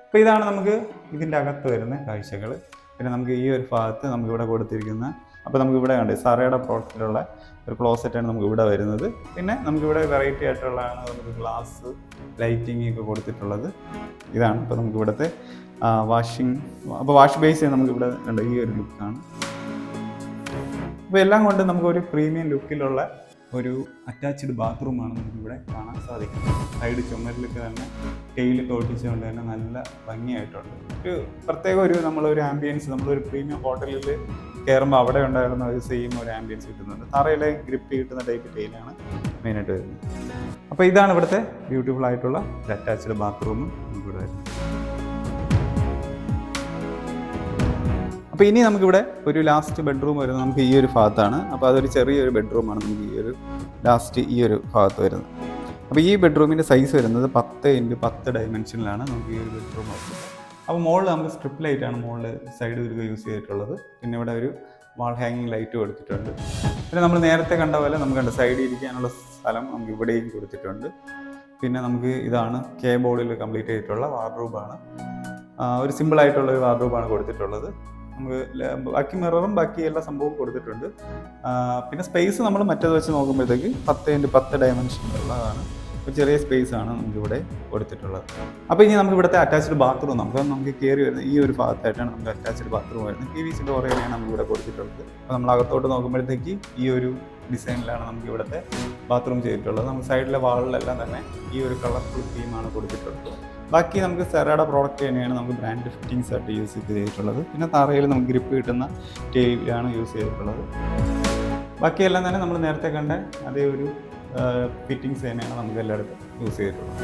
അപ്പോൾ ഇതാണ് നമുക്ക് ഇതിൻ്റെ അകത്ത് വരുന്ന കാഴ്ചകൾ. പിന്നെ നമുക്ക് ഈ ഒരു ഭാഗത്ത് നമുക്കിവിടെ കൊടുത്തിരിക്കുന്ന, അപ്പോൾ നമുക്കിവിടെ കണ്ട് സറയുടെ പ്രോഡക്റ്റിലുള്ള ഒരു ക്ലോസറ്റാണ് നമുക്ക് ഇവിടെ വരുന്നത്. പിന്നെ നമുക്കിവിടെ വെറൈറ്റി ആയിട്ടുള്ളതാണ് നമുക്ക് ഗ്ലാസ് ലൈറ്റിംഗ് ഒക്കെ കൊടുത്തിട്ടുള്ളത്. ഇതാണ് ഇപ്പോൾ നമുക്ക് ഇവിടുത്തെ അപ്പോൾ വാഷ് ബേസ് നമുക്കിവിടെ ഉണ്ട്, ഈ ഒരു ലുക്കാണ്. അപ്പോൾ എല്ലാം കൊണ്ട് നമുക്കൊരു പ്രീമിയം ലുക്കിലുള്ള ഒരു അറ്റാച്ച്ഡ് ബാത്റൂമാണ് നമുക്കിവിടെ കാണാൻ സാധിക്കുന്നത്. സൈഡ് ചുമരിലൊക്കെ തന്നെ ടെയിലൊക്കെ ഒട്ടിച്ചുകൊണ്ട് തന്നെ നല്ല ഭംഗിയായിട്ടുണ്ട്. ഒരു പ്രത്യേക നമ്മളൊരു ആംബിയൻസ്, നമ്മളൊരു പ്രീമിയം ഹോട്ടലിൽ കയറുമ്പോൾ അവിടെ ഉണ്ടായിരുന്ന ഒരു സെയിം ഒരു ആംബിയൻസ് കിട്ടുന്നുണ്ട്. തറയിലെ ഗ്രിപ്പ് കിട്ടുന്ന ടൈപ്പ് ടെയിലാണ് മെയിനായിട്ട് വരുന്നത്. അപ്പോൾ ഇതാണ് ഇവിടുത്തെ ബ്യൂട്ടിഫുൾ ആയിട്ടുള്ള അറ്റാച്ച്ഡ് ബാത്റൂം നമുക്കിവിടെ വരുന്നത്. അപ്പോൾ ഇനി നമുക്കിവിടെ ഒരു ലാസ്റ്റ് ബെഡ്റൂം വരുന്നത് നമുക്ക് ഈ ഒരു ഭാഗത്താണ്. അപ്പോൾ അതൊരു ചെറിയൊരു ബെഡ്റൂമാണ് നമുക്ക് ഈ ഒരു ഭാഗത്ത് വരുന്നത്. അപ്പോൾ ഈ ബെഡ്റൂമിൻ്റെ സൈസ് വരുന്നത് 10x10 ഡയമെൻഷനിലാണ് നമുക്ക് ഈ ഒരു ബെഡ്റൂം വരുന്നത്. അപ്പോൾ മുകളിൽ നമുക്ക് സ്ട്രിപ്പ് ലൈറ്റാണ് മുകളിൽ സൈഡ് യൂസ് ചെയ്തിട്ടുള്ളത്. പിന്നെ ഇവിടെ ഒരു വാൾ ഹാങ്ങിങ് ലൈറ്റ് കൊടുത്തിട്ടുണ്ട്. പിന്നെ നമ്മൾ നേരത്തെ കണ്ട പോലെ നമുക്ക് സൈഡിൽ ഇരിക്കാനുള്ള സ്ഥലം നമുക്ക് ഇവിടെയും കൊടുത്തിട്ടുണ്ട്. പിന്നെ നമുക്ക് ഇതാണ് കേ-ബോർഡിൽ കംപ്ലീറ്റ് ചെയ്തിട്ടുള്ള വാർഡ്രോബാണ്. ഒരു സിമ്പിളായിട്ടുള്ള ഒരു വാർഡ്രോബാണ് കൊടുത്തിട്ടുള്ളത്. നമുക്ക് ബാക്കി മിററും ബാക്കി എല്ലാ സംഭവവും കൊടുത്തിട്ടുണ്ട്. പിന്നെ സ്പേസ് നമ്മൾ മറ്റേത് വെച്ച് നോക്കുമ്പോഴത്തേക്ക് 10x10 ഡയമെൻഷനുള്ളതാണ്. ഒരു ചെറിയ സ്പേസാണ് നമുക്കിവിടെ കൊടുത്തിട്ടുള്ളത്. അപ്പോൾ ഇനി നമുക്ക് ഇവിടുത്തെ അറ്റാച്ച്ഡ് ബാത്റൂം നമുക്ക് കയറി വരുന്നത് ഈ ഒരു ഭാഗത്തായിട്ടാണ് നമുക്ക് അറ്റാച്ച്ഡ് ബാത്റൂം വരുന്നത്. PVC ഡോർ ഏരിയയാണ് നമുക്കിവിടെ കൊടുത്തിട്ടുള്ളത്. അപ്പോൾ നമ്മൾ അകത്തോട്ട് നോക്കുമ്പോഴത്തേക്ക് ഈ ഒരു ഡിസൈനിലാണ് നമുക്ക് ഇവിടുത്തെ ബാത്റൂം ചെയ്തിട്ടുള്ളത്. നമുക്ക് സൈഡിലെ വാളിലെല്ലാം തന്നെ ഈ ഒരു കളർഫുൾ തീമാണ് കൊടുത്തിട്ടുള്ളത്. ബാക്കി നമുക്ക് സെറയുടെ പ്രോഡക്റ്റ് തന്നെയാണ് നമുക്ക് ബ്രാൻഡ് ഫിറ്റിങ്സ് ആയിട്ട് യൂസ് ചെയ്തിട്ടുള്ളത്. പിന്നെ തറയിൽ നമുക്ക് ഗ്രിപ്പ് കിട്ടുന്ന ടെയിലാണ് യൂസ് ചെയ്തിട്ടുള്ളത്. ബാക്കിയെല്ലാം തന്നെ നമ്മൾ നേരത്തെ കണ്ട അതേ ഒരു ഫിറ്റിങ്സ് തന്നെയാണ് നമുക്ക് എല്ലായിടത്തും യൂസ് ചെയ്തിട്ടുള്ളത്.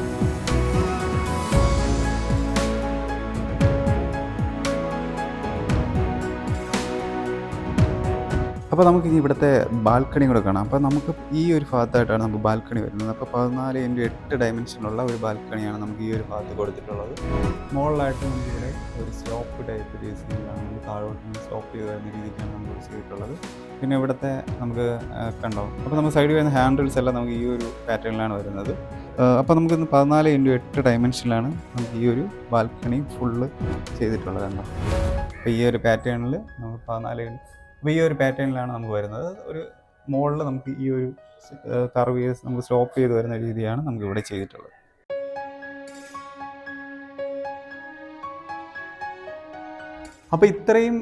അപ്പോൾ നമുക്ക് ഇനി ഇവിടുത്തെ ബാൽക്കണി കൂടെ കാണാം. അപ്പോൾ നമുക്ക് ഈ ഒരു ഭാഗത്തായിട്ടാണ് നമുക്ക് ബാൽക്കണി വരുന്നത്. അപ്പോൾ 14x8 ഡയമെൻഷനുള്ള ഒരു ബാൽക്കണിയാണ് നമുക്ക് ഈ ഒരു ഭാഗത്ത് കൊടുത്തിട്ടുള്ളത്. മുകളിലായിട്ട് നമുക്കിവിടെ ഒരു സ്ലോപ്പ് ടൈപ്പ് ഡിസൈനിലാണ് നമുക്ക് താഴോട്ട് സ്ലോപ്പ് ചെയ്ത് വരുന്ന രീതിക്കാണ് നമ്മൾ യൂസ് ചെയ്തിട്ടുള്ളത്. പിന്നെ ഇവിടുത്തെ നമുക്ക് കണ്ടോ, അപ്പോൾ നമുക്ക് സൈഡിൽ വരുന്ന ഹാൻഡിൽസ് എല്ലാം നമുക്ക് ഈ ഒരു പാറ്റേണിലാണ് വരുന്നത്. അപ്പോൾ നമുക്കിന്ന് 14x8 ഡയമെൻഷനിലാണ് നമുക്ക് ഈ ഒരു ബാൽക്കണി ഫുള്ള് ചെയ്തിട്ടുള്ളത്. കണ്ടോ, അപ്പോൾ ഈ ഒരു പാറ്റേണിൽ നമുക്ക് 14 അപ്പോൾ ഈ ഒരു പാറ്റേണിലാണ് നമുക്ക് വരുന്നത്. ഒരു മുകളിൽ നമുക്ക് ഈ ഒരു കർവ് നമുക്ക് സ്റ്റോപ്പ് ചെയ്ത് വരുന്ന രീതിയാണ് നമുക്ക് ഇവിടെ ചെയ്തിട്ടുള്ളത്. അപ്പോൾ ഇത്രയും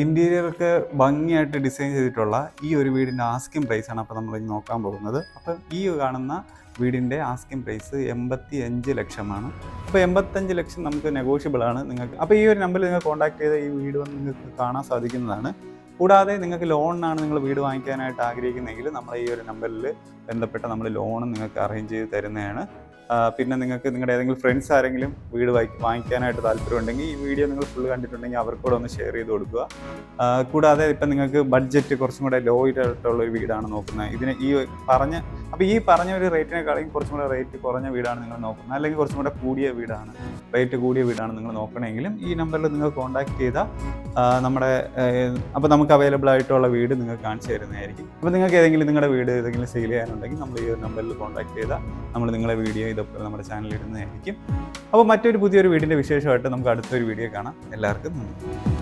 ഇൻറ്റീരിയറൊക്കെ ഭംഗിയായിട്ട് ഡിസൈൻ ചെയ്തിട്ടുള്ള ഈ ഒരു വീടിൻ്റെ ആസ്കിങ് പ്രൈസാണ് അപ്പോൾ നമ്മൾ നോക്കാൻ പോകുന്നത്. അപ്പം ഈ കാണുന്ന വീടിൻ്റെ ആസ്കിങ് പ്രൈസ് 85 ലക്ഷമാണ്. അപ്പോൾ 85 ലക്ഷം നമുക്ക് നെഗോഷ്യബിൾ ആണ് നിങ്ങൾക്ക്. അപ്പോൾ ഈ ഒരു നമ്പറിൽ നിങ്ങൾ കോൺടാക്ട് ചെയ്ത ഈ വീട് വന്ന് നിങ്ങൾക്ക് കാണാൻ സാധിക്കുന്നതാണ്. കൂടാതെ നിങ്ങൾക്ക് ലോണിനാണ് നിങ്ങൾ വീട് വാങ്ങിക്കാനായിട്ട് ആഗ്രഹിക്കുന്നതെങ്കിൽ നമ്മളെ ഈ ഒരു നമ്പറിൽ ബന്ധപ്പെട്ട നമ്മൾ ലോൺ നിങ്ങൾക്ക് അറേഞ്ച് ചെയ്ത് തരുന്നതാണ്. പിന്നെ നിങ്ങൾക്ക് നിങ്ങളുടെ ഏതെങ്കിലും ഫ്രണ്ട്സ് ആരെങ്കിലും വീട് വാങ്ങിക്കാനായിട്ട് താല്പര്യമുണ്ടെങ്കിൽ ഈ വീഡിയോ നിങ്ങൾ ഫുള്ള് കണ്ടിട്ടുണ്ടെങ്കിൽ അവർക്കൂടെ ഒന്ന് ഷെയർ ചെയ്ത് കൊടുക്കുക. കൂടാതെ ഇപ്പം നിങ്ങൾക്ക് ബഡ്ജറ്റ് കുറച്ചും കൂടെ ലോ ആയിട്ടുള്ള ഒരു വീടാണ് നോക്കുന്നത്, ഇതിന് ഈ പറഞ്ഞ ഒരു റേറ്റിനെക്കാളും കുറച്ചും കൂടെ റേറ്റ് കുറഞ്ഞ വീടാണ് നിങ്ങൾ നോക്കുന്നത്, അല്ലെങ്കിൽ കുറച്ചും കൂടെ റേറ്റ് കൂടിയ വീടാണ് നിങ്ങൾ നോക്കണമെങ്കിലും ഈ നമ്പറിൽ നിങ്ങൾ കോൺടാക്ട് ചെയ്താൽ അപ്പോൾ നമുക്ക് അവൈലബിൾ ആയിട്ടുള്ള വീട് നിങ്ങൾക്ക് കാണിച്ചു തരുന്നതായിരിക്കും. അപ്പോൾ നിങ്ങൾക്ക് നിങ്ങളുടെ വീട് ഏതെങ്കിലും സെയിൽ ചെയ്യാനുണ്ടെങ്കിൽ നമ്മൾ ഈ ഒരു നമ്പറിൽ കോൺടാക്ട് ചെയ്താൽ നമ്മൾ നിങ്ങളുടെ വീഡിയോ ഇതൊക്കെ നമ്മുടെ ചാനലിൽ ഇടുന്നതായിരിക്കും. അപ്പോൾ പുതിയൊരു വീടിൻ്റെ വിശേഷമായിട്ട് നമുക്ക് അടുത്തൊരു വീഡിയോ കാണാം. എല്ലാവർക്കും നന്ദി.